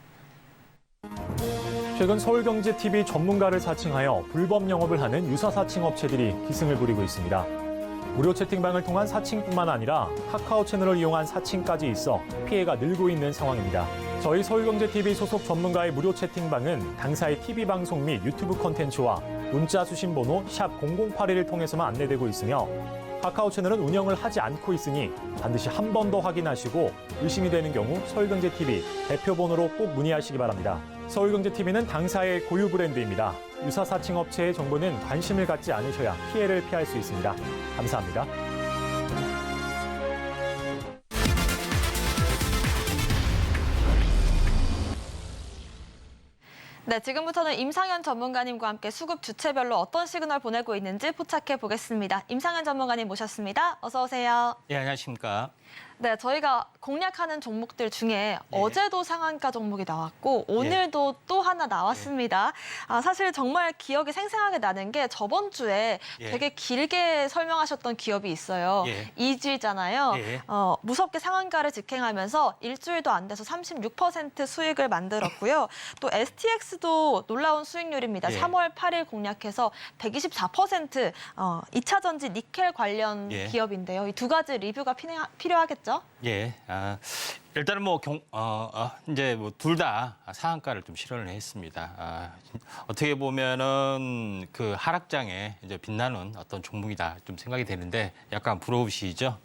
최근 서울경제TV 전문가를 사칭하여 불법 영업을 하는 유사 사칭 업체들이 기승을 부리고 있습니다. 무료 채팅방을 통한 사칭뿐만 아니라 카카오 채널을 이용한 사칭까지 있어 피해가 늘고 있는 상황입니다. 저희 서울경제TV 소속 전문가의 무료 채팅방은 당사의 TV 방송 및 유튜브 콘텐츠와 문자 수신 번호 샵 0081을 통해서만 안내되고 있으며, 카카오 채널은 운영을 하지 않고 있으니 반드시 한 번 더 확인하시고 의심이 되는 경우 서울경제TV 대표 번호로 꼭 문의하시기 바랍니다. 서울경제TV는 당사의 고유 브랜드입니다. 유사 사칭 업체의 정보는 관심을 갖지 않으셔야 피해를 피할 수 있습니다. 감사합니다.
네, 지금부터는 임상현 전문가님과 함께 수급 주체별로 어떤 시그널 보내고 있는지 포착해 보겠습니다. 임상현 전문가님 모셨습니다. 어서 오세요.
네, 안녕하십니까.
네, 저희가 공략하는 종목들 중에 어제도 상한가 종목이 나왔고 오늘도 또 하나 나왔습니다. 사실 정말 기억이 생생하게 나는 게 저번 주에 되게 길게 설명하셨던 기업이 있어요. 이지잖아요. 무섭게 상한가를 직행하면서 일주일도 안 돼서 36% 수익을 만들었고요. 또 STX도 놀라운 수익률입니다. 3월 8일 공략해서 124%, 2차 전지 니켈 관련 기업인데요. 이 두 가지 리뷰가 필요하겠죠? 거죠?
예, 일단은 이제 둘 다 상한가를 좀 실현을 했습니다. 어떻게 보면은 그 하락장에 이제 빛나는 어떤 종목이다 좀 생각이 되는데 약간 부러우시죠?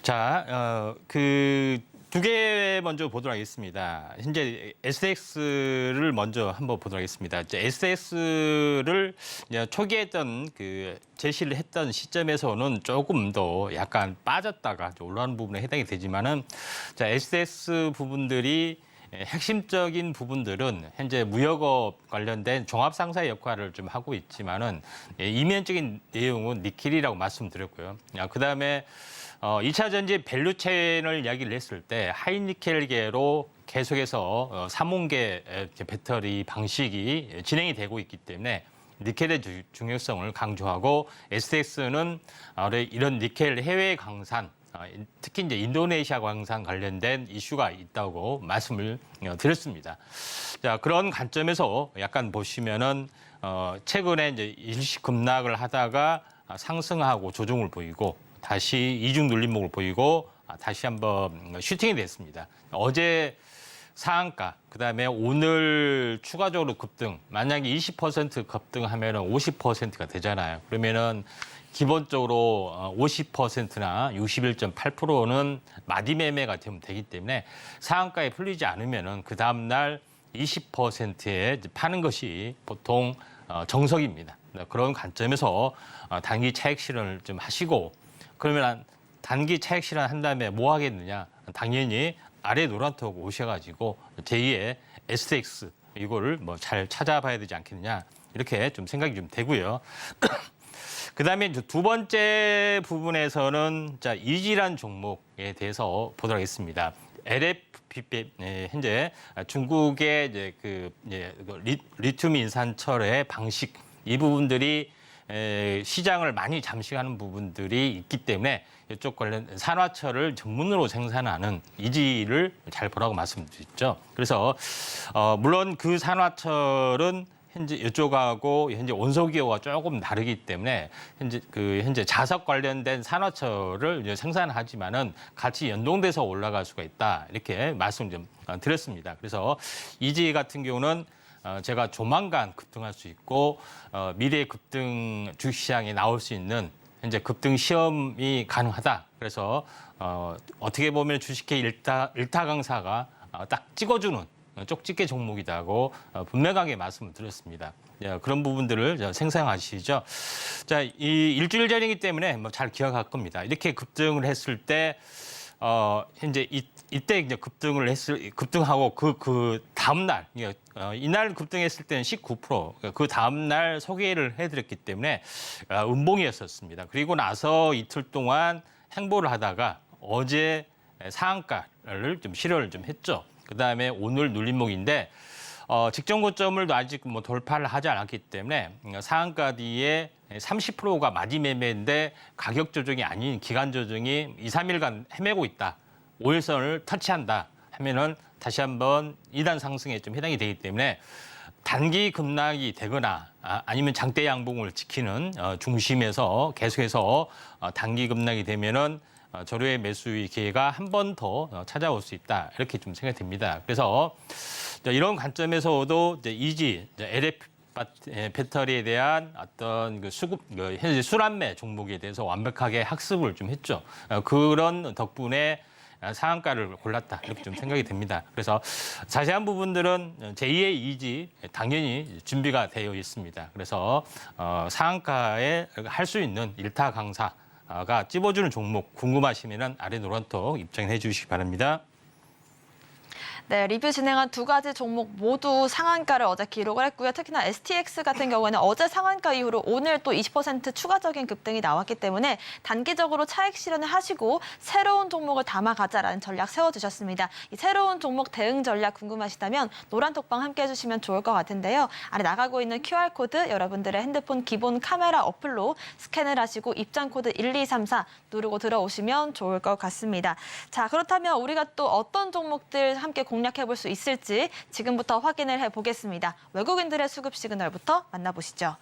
자, 그 두 개 먼저 보도록 하겠습니다. 현재 SX를 먼저 한번 보도록 하겠습니다. SX를 초기에 했던 그 제시를 했던 시점에서는 조금 더 약간 빠졌다가 올라오는 부분에 해당이 되지만은 자, SX 부분들이 핵심적인 부분들은 현재 무역업 관련된 종합상사의 역할을 좀 하고 있지만은 이면적인 내용은 니켈이라고 말씀드렸고요. 그다음에 2차 전지 밸류체인을 이야기를 했을 때 하이니켈계로 계속해서 3원계 배터리 방식이 진행이 되고 있기 때문에 니켈의 중요성을 강조하고 SX는 이런 니켈 해외 강산, 특히 이제 인도네시아 광산 관련된 이슈가 있다고 말씀을 드렸습니다. 자, 그런 관점에서 약간 보시면은 최근에 이제 일시 급락을 하다가 상승하고 조정을 보이고 다시 이중 눌림목을 보이고 다시 한번 슈팅이 됐습니다. 어제 상한가, 그다음에 오늘 추가적으로 급등, 만약에 20% 급등하면 50%가 되잖아요. 그러면은 기본적으로 50%나 61.8%는 마디 매매가 되기 때문에 상한가에 풀리지 않으면은 그 다음 날 20%에 파는 것이 보통 정석입니다. 그런 관점에서 단기 차익 실현을 좀 하시고, 그러면 단기 차익 실현 한 다음에 뭐 하겠느냐? 당연히 아래 노란톡 오셔가지고 제2의 SX 이거를 뭐 잘 찾아봐야 되지 않겠느냐, 이렇게 좀 생각이 좀 되고요. 그다음에 두 번째 부분에서는 자, 이지란 종목에 대해서 보도록 하겠습니다. LFP 현재 중국의 이제 리튬 인산철의 방식, 이 부분들이 시장을 많이 잠식하는 부분들이 있기 때문에 이쪽 관련 산화철을 전문으로 생산하는 이지를 잘 보라고 말씀드렸죠. 그래서 물론 그 산화철은 현재 이쪽하고 현재 원소기호가 조금 다르기 때문에 현재 자석 관련된 산화철을 이제 생산하지만은 같이 연동돼서 올라갈 수가 있다, 이렇게 말씀 좀 드렸습니다. 그래서 이지 같은 경우는 제가 조만간 급등할 수 있고 미래 급등 주식시장에 나올 수 있는 현재 급등 시험이 가능하다. 그래서 어떻게 보면 주식회 일타 강사가 딱 찍어주는 쪽집게 종목이다고 분명하게 말씀을 드렸습니다. 그런 부분들을 생생하시죠. 자, 이 일주일 전이기 때문에 뭐 잘 기억할 겁니다. 이렇게 급등을 했을 때 현재 이때 이제 급등하고 그 다음 날, 이날 급등했을 때는 19%, 그 다음 날 소개를 해드렸기 때문에 음봉이었었습니다. 그리고 나서 이틀 동안 행보를 하다가 어제 상한가를 좀 실현을 좀 했죠. 그 다음에 오늘 눌림목인데 직전 고점을 아직 뭐 돌파를 하지 않았기 때문에 상한가 뒤에 30%가 마디 매매인데 가격 조정이 아닌 기간 조정이 2, 3일간 헤매고 있다. 5일선을 터치한다 하면은 다시 한번 2단 상승에 좀 해당이 되기 때문에 단기 급락이 되거나 아니면 장대 양봉을 지키는 중심에서 계속해서 단기 급락이 되면은 저렴의 매수의 기회가 한 번 더 찾아올 수 있다, 이렇게 좀 생각이 됩니다. 그래서 이런 관점에서도 이지 LF 배터리에 대한 어떤 그 수급, 현재 순환매 종목에 대해서 완벽하게 학습을 좀 했죠. 그런 덕분에 상한가를 골랐다, 이렇게 좀 생각이 됩니다. 그래서 자세한 부분들은 제2의 이지 당연히 준비가 되어 있습니다. 그래서 상한가에 할 수 있는 일타 강사가 찝어주는 종목 궁금하시면 아래 노란톡 입장해 주시기 바랍니다.
네, 리뷰 진행한 두 가지 종목 모두 상한가를 어제 기록을 했고요. 특히나 STX 같은 경우에는 어제 상한가 이후로 오늘 또 20% 추가적인 급등이 나왔기 때문에 단기적으로 차익 실현을 하시고 새로운 종목을 담아가자라는 전략 세워주셨습니다. 이 새로운 종목 대응 전략 궁금하시다면 노란톡방 함께 해주시면 좋을 것 같은데요. 아래 나가고 있는 QR코드 여러분들의 핸드폰 기본 카메라 어플로 스캔을 하시고 입장코드 1234 누르고 들어오시면 좋을 것 같습니다. 자, 그렇다면 우리가 또 어떤 종목들 함께 공략해볼 수 있을지 지금부터 확인을 해보겠습니다. 외국인들의 수급 시그널부터 만나보시죠.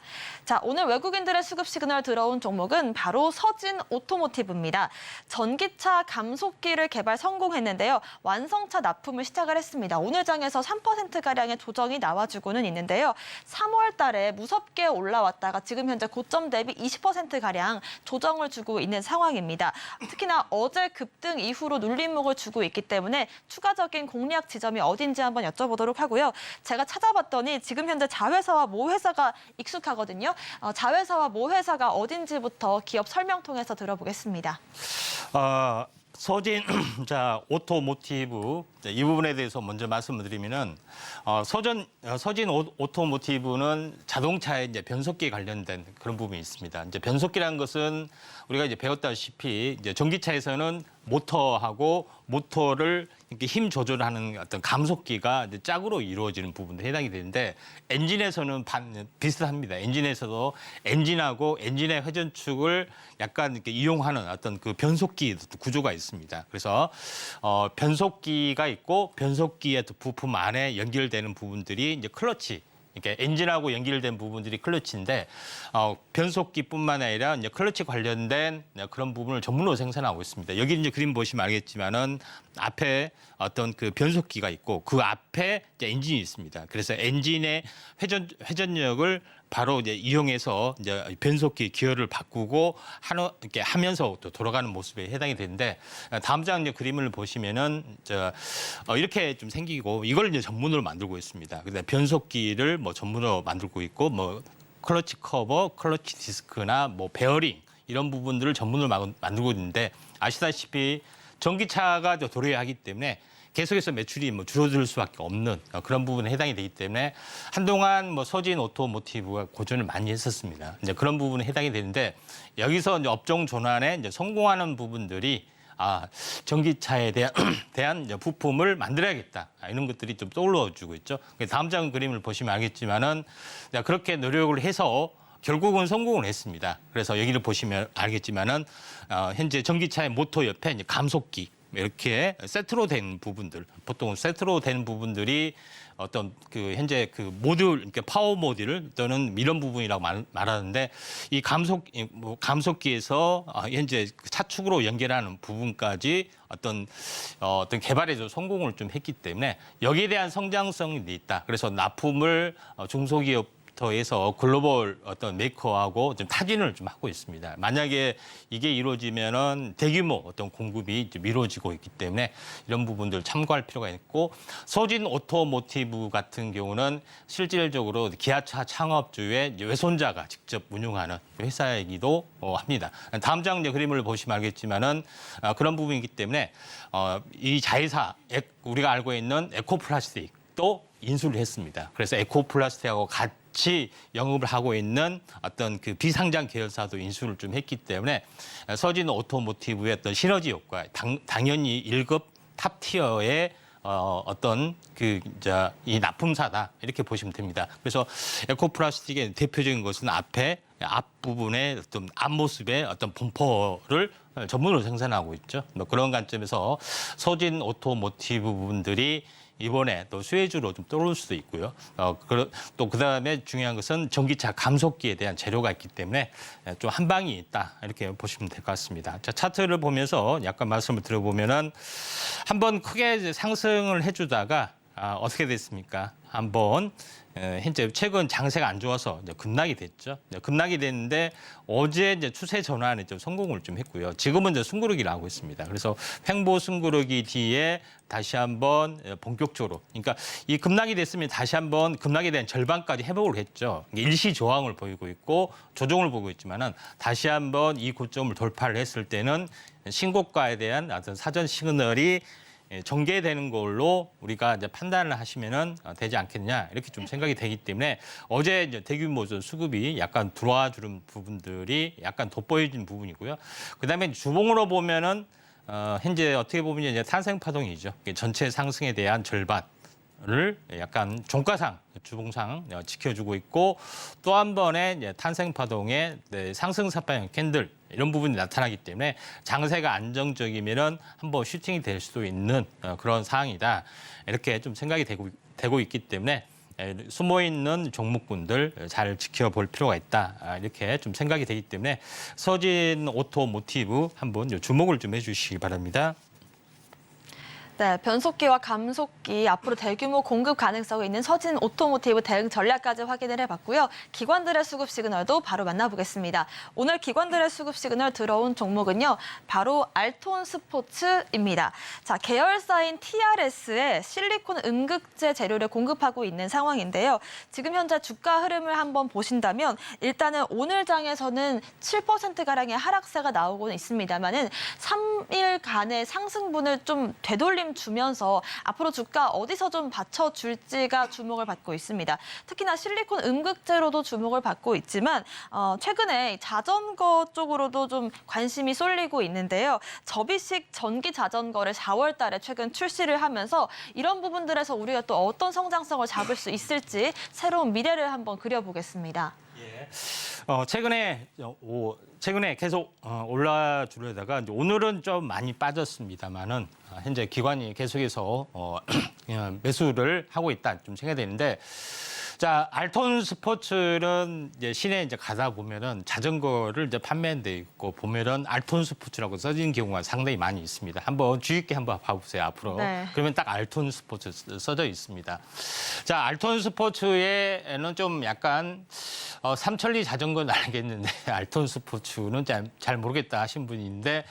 자, 오늘 외국인들의 수급 시그널 들어온 종목은 바로 서진 오토모티브입니다. 전기차 감속기를 개발 성공했는데요. 완성차 납품을 시작을 했습니다. 오늘 장에서 3%가량의 조정이 나와주고는 있는데요. 3월 달에 무섭게 올라왔다가 지금 현재 고점 대비 20%가량 조정을 주고 있는 상황입니다. 특히나 어제 급등 이후로 눌림목을 주고 있기 때문에 추가적인 공략 지점이 어딘지 한번 여쭤보도록 하고요. 제가 찾아봤더니 지금 현재 자회사와 모회사가 익숙하거든요. 자회사와 모회사가 어딘지부터 기업 설명 통해서 들어보겠습니다.
서진 오토모티브 이 부분에 대해서 먼저 말씀을 드리면은 서진 오토모티브는 자동차의 이제 변속기에 관련된 그런 부분이 있습니다. 이제 변속기라는 것은 우리가 이제 배웠다시피 이제 전기차에서는 모터하고 모터를 이렇게 힘 조절하는 어떤 감속기가 이제 짝으로 이루어지는 부분에 해당이 되는데 엔진에서는 비슷합니다. 엔진에서도 엔진하고 엔진의 회전축을 약간 이렇게 이용하는 어떤 그 변속기 구조가 있습니다. 그래서 변속기가 있고 변속기의 부품 안에 연결되는 부분들이 이제 클러치. 이렇게 엔진하고 연결된 부분들이 클러치인데 변속기뿐만 아니라 이제 클러치 관련된 그런 부분을 전문으로 생산하고 있습니다. 여기 이제 그림 보시면 알겠지만은 앞에 어떤 그 변속기가 있고 그 앞에 이제 엔진이 있습니다. 그래서 엔진의 회전력을 바로 이제 이용해서 이제 변속기 기어를 바꾸고 이렇게 하면서 또 돌아가는 모습에 해당이 되는데 다음 장 이제 그림을 보시면은 이렇게 좀 생기고 이걸 이제 전문으로 만들고 있습니다. 근데 변속기를 뭐 전문으로 만들고 있고 뭐 클러치 커버, 클러치 디스크나 뭐 베어링 이런 부분들을 전문으로 만들고 있는데 아시다시피 전기차가 도래하기 때문에 계속해서 매출이 뭐 줄어들 수밖에 없는 그런 부분에 해당이 되기 때문에 한동안 뭐 서진 오토모티브가 고전을 많이 했었습니다. 이제 그런 부분에 해당이 되는데 여기서 이제 업종 전환에 이제 성공하는 부분들이 전기차에 대한 이제 부품을 만들어야겠다. 이런 것들이 좀 떠올라주고 있죠. 다음 장 그림을 보시면 알겠지만은 그렇게 노력을 해서 결국은 성공을 했습니다. 그래서 여기를 보시면 알겠지만은 현재 전기차의 모터 옆에 이제 감속기 이렇게 세트로 된 부분들, 보통 세트로 된 부분들이 어떤 그 현재 그 모듈, 그러니까 파워 모듈 또는 이런 부분이라고 말하는데 이 감속기에서 현재 차축으로 연결하는 부분까지 어떤 개발에 성공을 좀 했기 때문에 여기에 대한 성장성이 있다. 그래서 납품을 중소기업 해서 글로벌 어떤 메이커하고 좀 타진을 좀 하고 있습니다. 만약에 이게 이루어지면은 대규모 어떤 공급이 좀 이루어지고 있기 때문에 이런 부분들 참고할 필요가 있고 서진 오토모티브 같은 경우는 실질적으로 기아차 창업주의 외손자가 직접 운영하는 회사이기도 합니다. 다음 장 이제 그림을 보시면 알겠지만은 그런 부분이기 때문에 이 자회사 우리가 알고 있는 에코플라스틱도 인수를 했습니다. 그래서 에코플라스틱하고 같이 영업을 하고 있는 어떤 그 비상장 계열사도 인수를 좀 했기 때문에 서진 오토모티브의 어떤 시너지 효과, 당연히 1급 탑티어의 어떤 이 납품사다 이렇게 보시면 됩니다. 그래서 에코플라스틱의 대표적인 것은 앞부분의 어떤 앞모습의 어떤 범퍼를 전문으로 생산하고 있죠. 그런 관점에서 서진 오토모티브 부분들이 이번에 또 수혜주로 좀 떠오를 수도 있고요. 또 그다음에 중요한 것은 전기차 감속기에 대한 재료가 있기 때문에 좀 한 방이 있다 이렇게 보시면 될 것 같습니다. 자, 차트를 보면서 약간 말씀을 드려보면은 한번 크게 상승을 해주다가 어떻게 됐습니까? 한번 현재 최근 장세가 안 좋아서 이제 급락이 됐죠. 급락이 됐는데 어제 이제 추세 전환에 좀 성공을 좀 했고요. 지금은 이제 숨고르기를 하고 있습니다. 그래서 횡보 숨고르기 뒤에 다시 한번 본격적으로, 그러니까 이 급락이 됐으면 다시 한번 급락에 대한 절반까지 회복을 했죠. 일시 저항을 보이고 있고 조정을 보고 있지만은 다시 한번 이 고점을 돌파를 했을 때는 신고가에 대한 어떤 사전 시그널이 전개되는 걸로 우리가 이제 판단을 하시면은 되지 않겠냐 이렇게 좀 생각이 되기 때문에 어제 이제 대규모 수급이 약간 들어와 주는 부분들이 약간 돋보여진 부분이고요. 그다음에 주봉으로 보면은 현재 어떻게 보면 이제 탄생 파동이죠. 전체 상승에 대한 절반. 를 약간 종가상, 주봉상 지켜주고 있고 또 한 번의 이제 탄생파동의 상승사파형 캔들 이런 부분이 나타나기 때문에 장세가 안정적이면은 한번 슈팅이 될 수도 있는 그런 상황이다. 이렇게 좀 생각이 되고 있기 때문에 숨어 있는 종목군들 잘 지켜볼 필요가 있다. 이렇게 좀 생각이 되기 때문에 서진 오토모티브 한번 주목을 좀 해주시기 바랍니다.
네, 변속기와 감속기 앞으로 대규모 공급 가능성이 있는 서진 오토모티브 대응 전략까지 확인을 해봤고요. 기관들의 수급 시그널도 바로 만나보겠습니다. 오늘 기관들의 수급 시그널 들어온 종목은요. 바로 알톤 스포츠입니다. 자, 계열사인 TRS에 실리콘 음극재 재료를 공급하고 있는 상황인데요. 지금 현재 주가 흐름을 한번 보신다면 일단은 오늘 장에서는 7%가량의 하락세가 나오고는 있습니다만은 3일간의 상승분을 좀 되돌림 주면서 앞으로 주가 어디서 좀 받쳐줄지가 주목을 받고 있습니다. 특히나 실리콘 음극재로도 주목을 받고 있지만 최근에 자전거 쪽으로도 좀 관심이 쏠리고 있는데요. 접이식 전기 자전거를 4월 달에 최근 출시를 하면서 이런 부분들에서 우리가 또 어떤 성장성을 잡을 수 있을지 새로운 미래를 한번 그려보겠습니다.
예. 최근에 계속 올라주려다가 이제 오늘은 좀 많이 빠졌습니다만은 현재 기관이 계속해서 매수를 하고 있다 좀 생각이 되는데 자 알톤 스포츠는 이제 시내에 이제 가다 보면은 자전거를 이제 판매하는 데 있고 보면은 알톤 스포츠라고 써진 경우가 상당히 많이 있습니다. 한번 주의 깊게 한번 봐보세요 앞으로.
네.
그러면 딱 알톤 스포츠 써져 있습니다. 자 알톤 스포츠에는 좀 약간 삼천리 자전거는 알겠는데 알톤 스포츠는 잘 모르겠다 하신 분이 있는데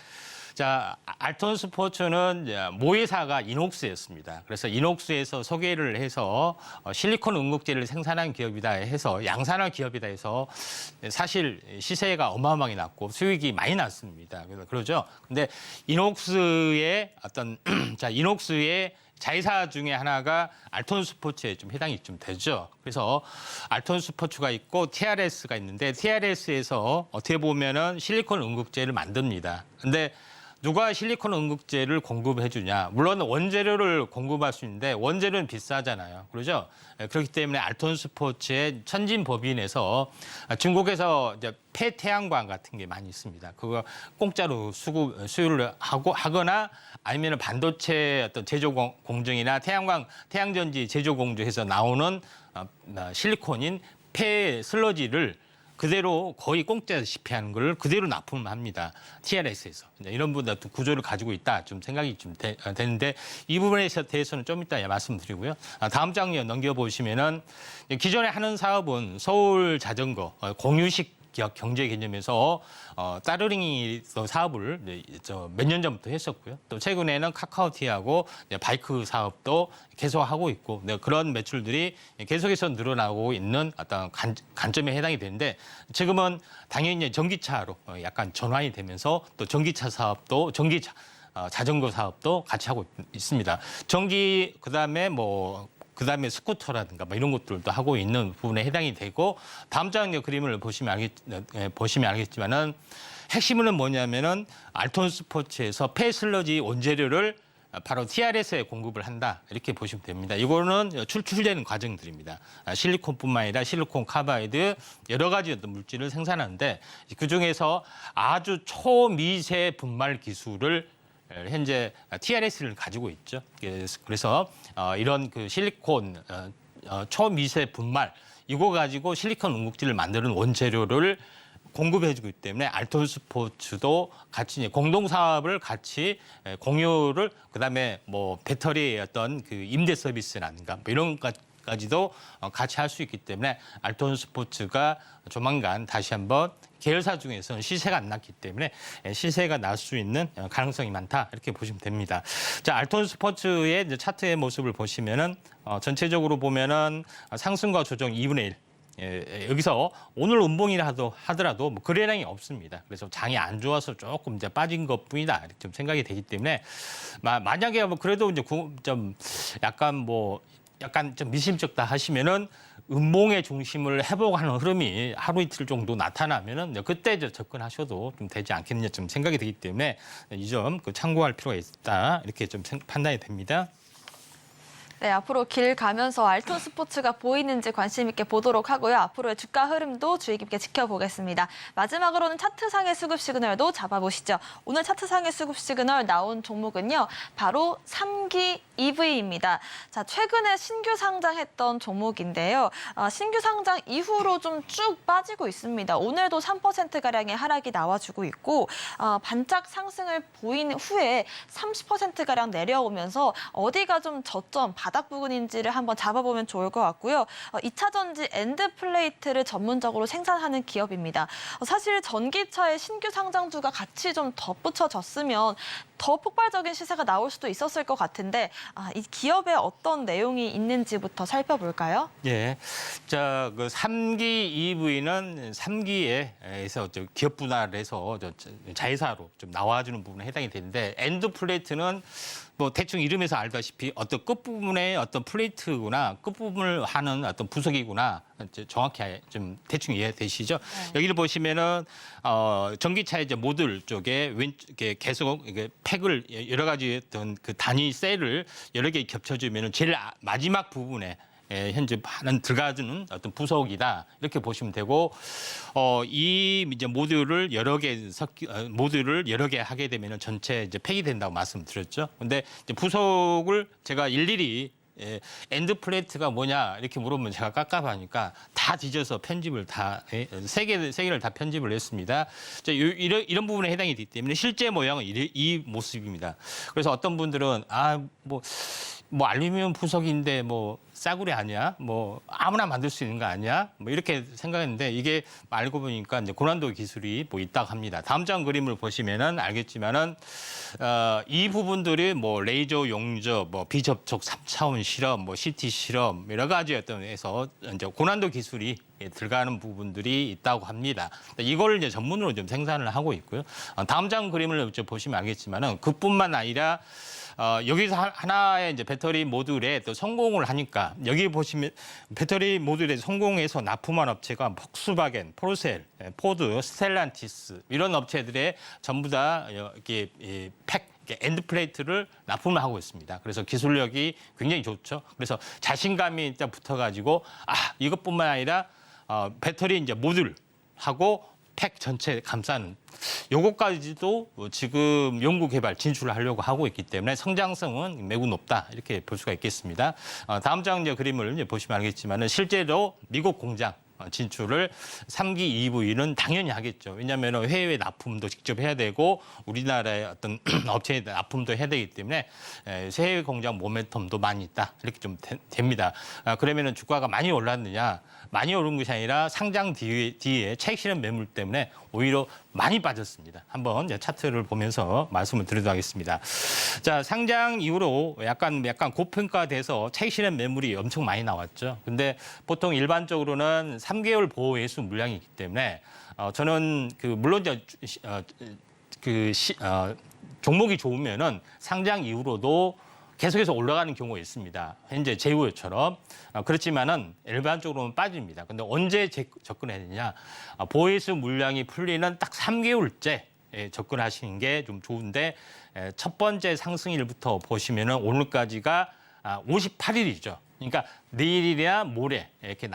자, 알톤 스포츠는 모회사가 이녹스였습니다. 그래서 이녹스에서 소개를 해서 실리콘 음극재를 생산한 기업이다 해서 양산화 기업이다 해서 사실 시세가 어마어마하게 났고 수익이 많이 났습니다. 그러죠. 근데 이녹스의 어떤 자, 이녹스의 자회사 중에 하나가 알톤 스포츠에 좀 해당이 좀 되죠. 그래서 알톤 스포츠가 있고 TRS가 있는데 TRS에서 어떻게 보면은 실리콘 음극재를 만듭니다. 근데 누가 실리콘 음극재를 공급해 주냐? 물론 원재료를 공급할 수 있는데 원재료는 비싸잖아요. 그렇죠? 그렇기 때문에 알톤 스포츠의 천진법인에서 중국에서 이제 폐태양광 같은 게 많이 있습니다. 그거 공짜로 수유를 하거나 아니면 반도체 어떤 제조 공정이나 태양전지 제조 공정에서 나오는 실리콘인 폐 슬러지를 그대로 거의 공짜시피 하는 걸 그대로 납품합니다. TRS에서. 이런 분들 구조를 가지고 있다. 좀 생각이 좀 되는데 이 부분에 대해서는 좀 이따 말씀드리고요. 다음 장 넘겨보시면은 기존에 하는 사업은 서울 자전거 공유식 경제 개념에서 따르릉이 사업을 몇 년 전부터 했었고요. 또 최근에는 카카오티하고 바이크 사업도 계속하고 있고 그런 매출들이 계속해서 늘어나고 있는 어떤 관점에 해당이 되는데 지금은 당연히 전기차로 약간 전환이 되면서 또 전기차 사업도 자전거 사업도 같이 하고 있습니다. 그다음에 스쿠터라든가 이런 것들도 하고 있는 부분에 해당이 되고 다음 장 그림을 보시면 알겠지만은 핵심은 뭐냐면은 알톤 스포츠에서 폐슬러지 원재료를 바로 TRS에 공급을 한다 이렇게 보시면 됩니다. 이거는 출출되는 과정들입니다. 실리콘뿐만 아니라 실리콘 카바이드 여러 가지 어떤 물질을 생산하는데 그 중에서 아주 초미세 분말 기술을 현재 TRS를 가지고 있죠. 그래서 이런 그 실리콘 초미세 분말 이거 가지고 실리콘 음극재를 만드는 원재료를 공급해주기 때문에 알톤 스포츠도 같이 공동 사업을 같이 공유를 그다음에 뭐 배터리의 어떤 그 임대 서비스라든가 이런 까지도 같이 할 수 있기 때문에 알톤 스포츠가 조만간 다시 한번 계열사 중에서는 시세가 안 났기 때문에 시세가 날 수 있는 가능성이 많다 이렇게 보시면 됩니다. 자, 알톤 스포츠의 이제 차트의 모습을 보시면은 전체적으로 보면은 상승과 조정 2분의 1. 여기서 오늘 운봉이라 하더라도 뭐 거래량이 없습니다. 그래서 장이 안 좋아서 조금 이제 빠진 것뿐이다 이렇게 좀 생각이 되기 때문에 만약에 뭐 그래도 이제 좀 약간 좀 미심쩍다 하시면은 음봉의 중심을 회복하는 흐름이 하루 이틀 정도 나타나면은 그때 이제 접근하셔도 좀 되지 않겠느냐 좀 생각이 되기 때문에 이 점 참고할 필요가 있다 이렇게 좀 판단이 됩니다.
네, 앞으로 길 가면서 알톤 스포츠가 보이는지 관심 있게 보도록 하고요. 앞으로의 주가 흐름도 주의 깊게 지켜보겠습니다. 마지막으로는 차트상의 수급 시그널도 잡아보시죠. 오늘 차트상의 수급 시그널 나온 종목은요. 바로 3기 EV입니다. 자, 최근에 신규 상장했던 종목인데요. 신규 상장 이후로 좀 쭉 빠지고 있습니다. 오늘도 3%가량의 하락이 나와주고 있고 반짝 상승을 보인 후에 30%가량 내려오면서 어디가 좀 저점, 바닥 부근인지를 한번 잡아보면 좋을 것 같고요. 2차 전지 엔드 플레이트를 전문적으로 생산하는 기업입니다. 사실 전기차의 신규 상장주가 같이 좀 덧붙여졌으면 더 폭발적인 시세가 나올 수도 있었을 것 같은데 이 기업에 어떤 내용이 있는지부터 살펴볼까요?
예. 자, 그 3기 EV는 3기에서 기업 분할을 해서 자회사로 좀 나와주는 부분에 해당이 되는데 엔드 플레이트는 뭐 대충 이름에서 알다시피 어떤 끝부분의 어떤 플레이트구나, 끝부분을 하는 어떤 부속이구나, 정확히 좀 대충 이해되시죠?
네.
여기를 보시면은 전기차의 이제 모듈 쪽에 왼쪽에 계속 이게 팩을 여러 가지 어떤 그 단위 셀을 여러 개 겹쳐주면은 제일 마지막 부분에 현재 많은 들어가주는 어떤 부속이다 이렇게 보시면 되고 이 이제 모듈을 여러 개 하게 되면은 전체 이제 팩이 된다고 말씀드렸죠. 근데 이제 부속을 제가 일일이 엔드 플레이트가 뭐냐 이렇게 물어보면 제가 깝깝하니까 다 뒤져서 편집을 다 세 개를 다 편집을 했습니다. 이런 부분에 해당이 되기 때문에 실제 모양은 이 모습입니다. 그래서 어떤 분들은 뭐 알루미늄 부속인데 뭐 싸구려 아니야? 뭐 아무나 만들 수 있는 거 아니야? 뭐 이렇게 생각했는데 이게 알고 보니까 이제 고난도 기술이 뭐 있다고 합니다. 다음 장 그림을 보시면은 알겠지만은 이 부분들이 뭐 레이저 용접, 뭐 비접촉 3차원 실험, 뭐 CT 실험 여러 가지 어떤 해서 이제 고난도 기술이 들어가는 부분들이 있다고 합니다. 이걸 이제 전문으로 좀 생산을 하고 있고요. 다음 장 그림을 보시면 알겠지만은 그뿐만 아니라 여기서 하나의 이제 배터리 모듈에 또 성공을 하니까 여기 보시면 배터리 모듈에 성공해서 납품한 업체가 폭스바겐, 포르셀, 포드, 스텔란티스 이런 업체들의 전부 다 이렇게 엔드 플레이트를 납품을 하고 있습니다. 그래서 기술력이 굉장히 좋죠. 그래서 자신감이 일단 붙어가지고 이것뿐만 아니라 배터리 이제 모듈하고 팩 전체 감싸는 요거까지도 지금 연구 개발 진출을 하려고 하고 있기 때문에 성장성은 매우 높다 이렇게 볼 수가 있겠습니다. 다음 장 이제 그림을 이제 보시면 알겠지만은 실제로 미국 공장 진출을 3기 EV는 당연히 하겠죠. 왜냐하면 해외 납품도 직접 해야 되고 우리나라의 어떤 업체에 납품도 해야 되기 때문에 해외 공장 모멘텀도 많이 있다 이렇게 좀 됩니다. 그러면은 주가가 많이 올랐느냐? 많이 오른 것이 아니라 상장 뒤에 차익 실현 매물 때문에 오히려 많이 빠졌습니다. 한번 차트를 보면서 말씀을 드리도록 하겠습니다. 자, 상장 이후로 약간 고평가돼서 차익 실현 매물이 엄청 많이 나왔죠. 근데 보통 일반적으로는 3개월 보호 예수 물량이 있기 때문에 저는 물론 종목이 좋으면은 상장 이후로도 계속해서 올라가는 경우가 있습니다. 현재 제휴처럼. 그렇지만은 일반적으로는 빠집니다. 근데 언제 접근해야 되냐? 보혜수 물량이 풀리는 딱 3개월째 접근하시는 게 좀 좋은데 첫 번째 상승일부터 보시면은 오늘까지가 58일이죠. 그러니까 내일이나 모레 이렇게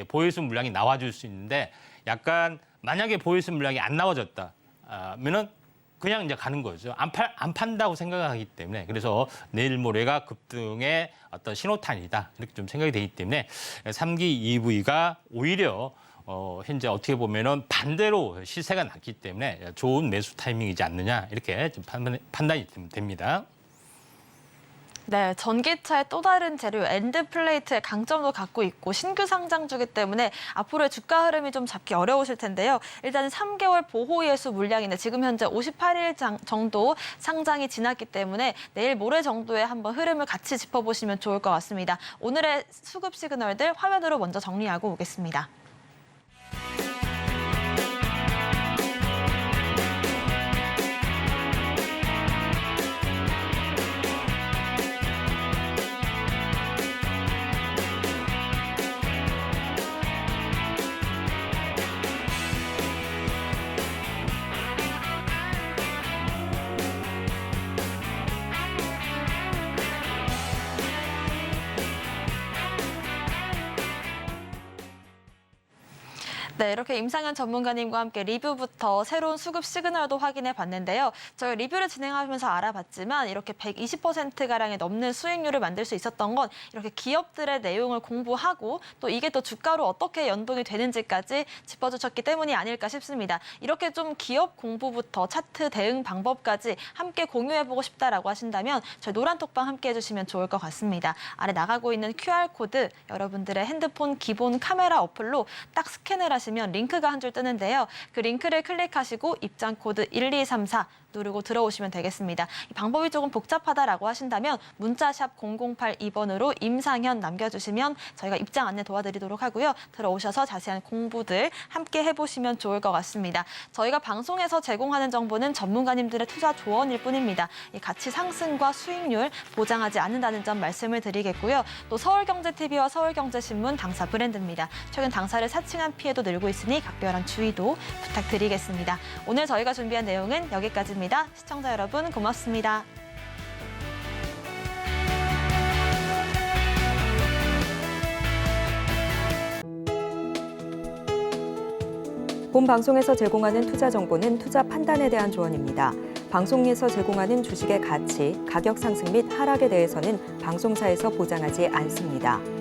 보혜수 물량이 나와줄 수 있는데 약간 만약에 보혜수 물량이 안 나와졌다면은 그냥 이제 가는 거죠. 안 판다고 생각하기 때문에. 그래서 내일 모레가 급등의 어떤 신호탄이다. 이렇게 좀 생각이 되기 때문에 3기 EV가 오히려 현재 어떻게 보면은 반대로 시세가 났기 때문에 좋은 매수 타이밍이지 않느냐. 이렇게 좀 판단이 됩니다.
네, 전기차의 또 다른 재료 엔드 플레이트의 강점도 갖고 있고 신규 상장주기 때문에 앞으로의 주가 흐름이 좀 잡기 어려우실 텐데요. 일단 3개월 보호 예수 물량인데 지금 현재 58일 정도 상장이 지났기 때문에 내일 모레 정도에 한번 흐름을 같이 짚어보시면 좋을 것 같습니다. 오늘의 수급 시그널들 화면으로 먼저 정리하고 오겠습니다. 네, 이렇게 임상현 전문가님과 함께 리뷰부터 새로운 수급 시그널도 확인해 봤는데요. 저희 리뷰를 진행하면서 알아봤지만 이렇게 120%가량의 넘는 수익률을 만들 수 있었던 건 이렇게 기업들의 내용을 공부하고 또 이게 또 주가로 어떻게 연동이 되는지까지 짚어주셨기 때문이 아닐까 싶습니다. 이렇게 좀 기업 공부부터 차트 대응 방법까지 함께 공유해보고 싶다라고 하신다면 저희 노란톡방 함께 해주시면 좋을 것 같습니다. 아래 나가고 있는 QR코드 여러분들의 핸드폰 기본 카메라 어플로 딱 스캔을 하시면 링크가 한 줄 뜨는데요. 그 링크를 클릭하시고 입장 코드 1234 누르고 들어오시면 되겠습니다. 이 방법이 조금 복잡하다라고 하신다면 문자샵 0082번으로 임상현 남겨주시면 저희가 입장 안내 도와드리도록 하고요. 들어오셔서 자세한 공부들 함께 해보시면 좋을 것 같습니다. 저희가 방송에서 제공하는 정보는 전문가님들의 투자 조언일 뿐입니다. 이 가치 상승과 수익률 보장하지 않는다는 점 말씀을 드리겠고요. 또 서울경제TV와 서울경제신문 당사 브랜드입니다. 최근 당사를 사칭한 피해도 늘고 있으니 각별한 주의도 부탁드리겠습니다. 오늘 저희가 준비한 내용은 여기까지입니다. 시청자 여러분 고맙습니다.
본 방송에서 제공하는 투자 정보는 투자 판단에 대한 조언입니다. 방송에서 제공하는 주식의 가치, 가격 상승 및 하락에 대해서는 방송사에서 보장하지 않습니다.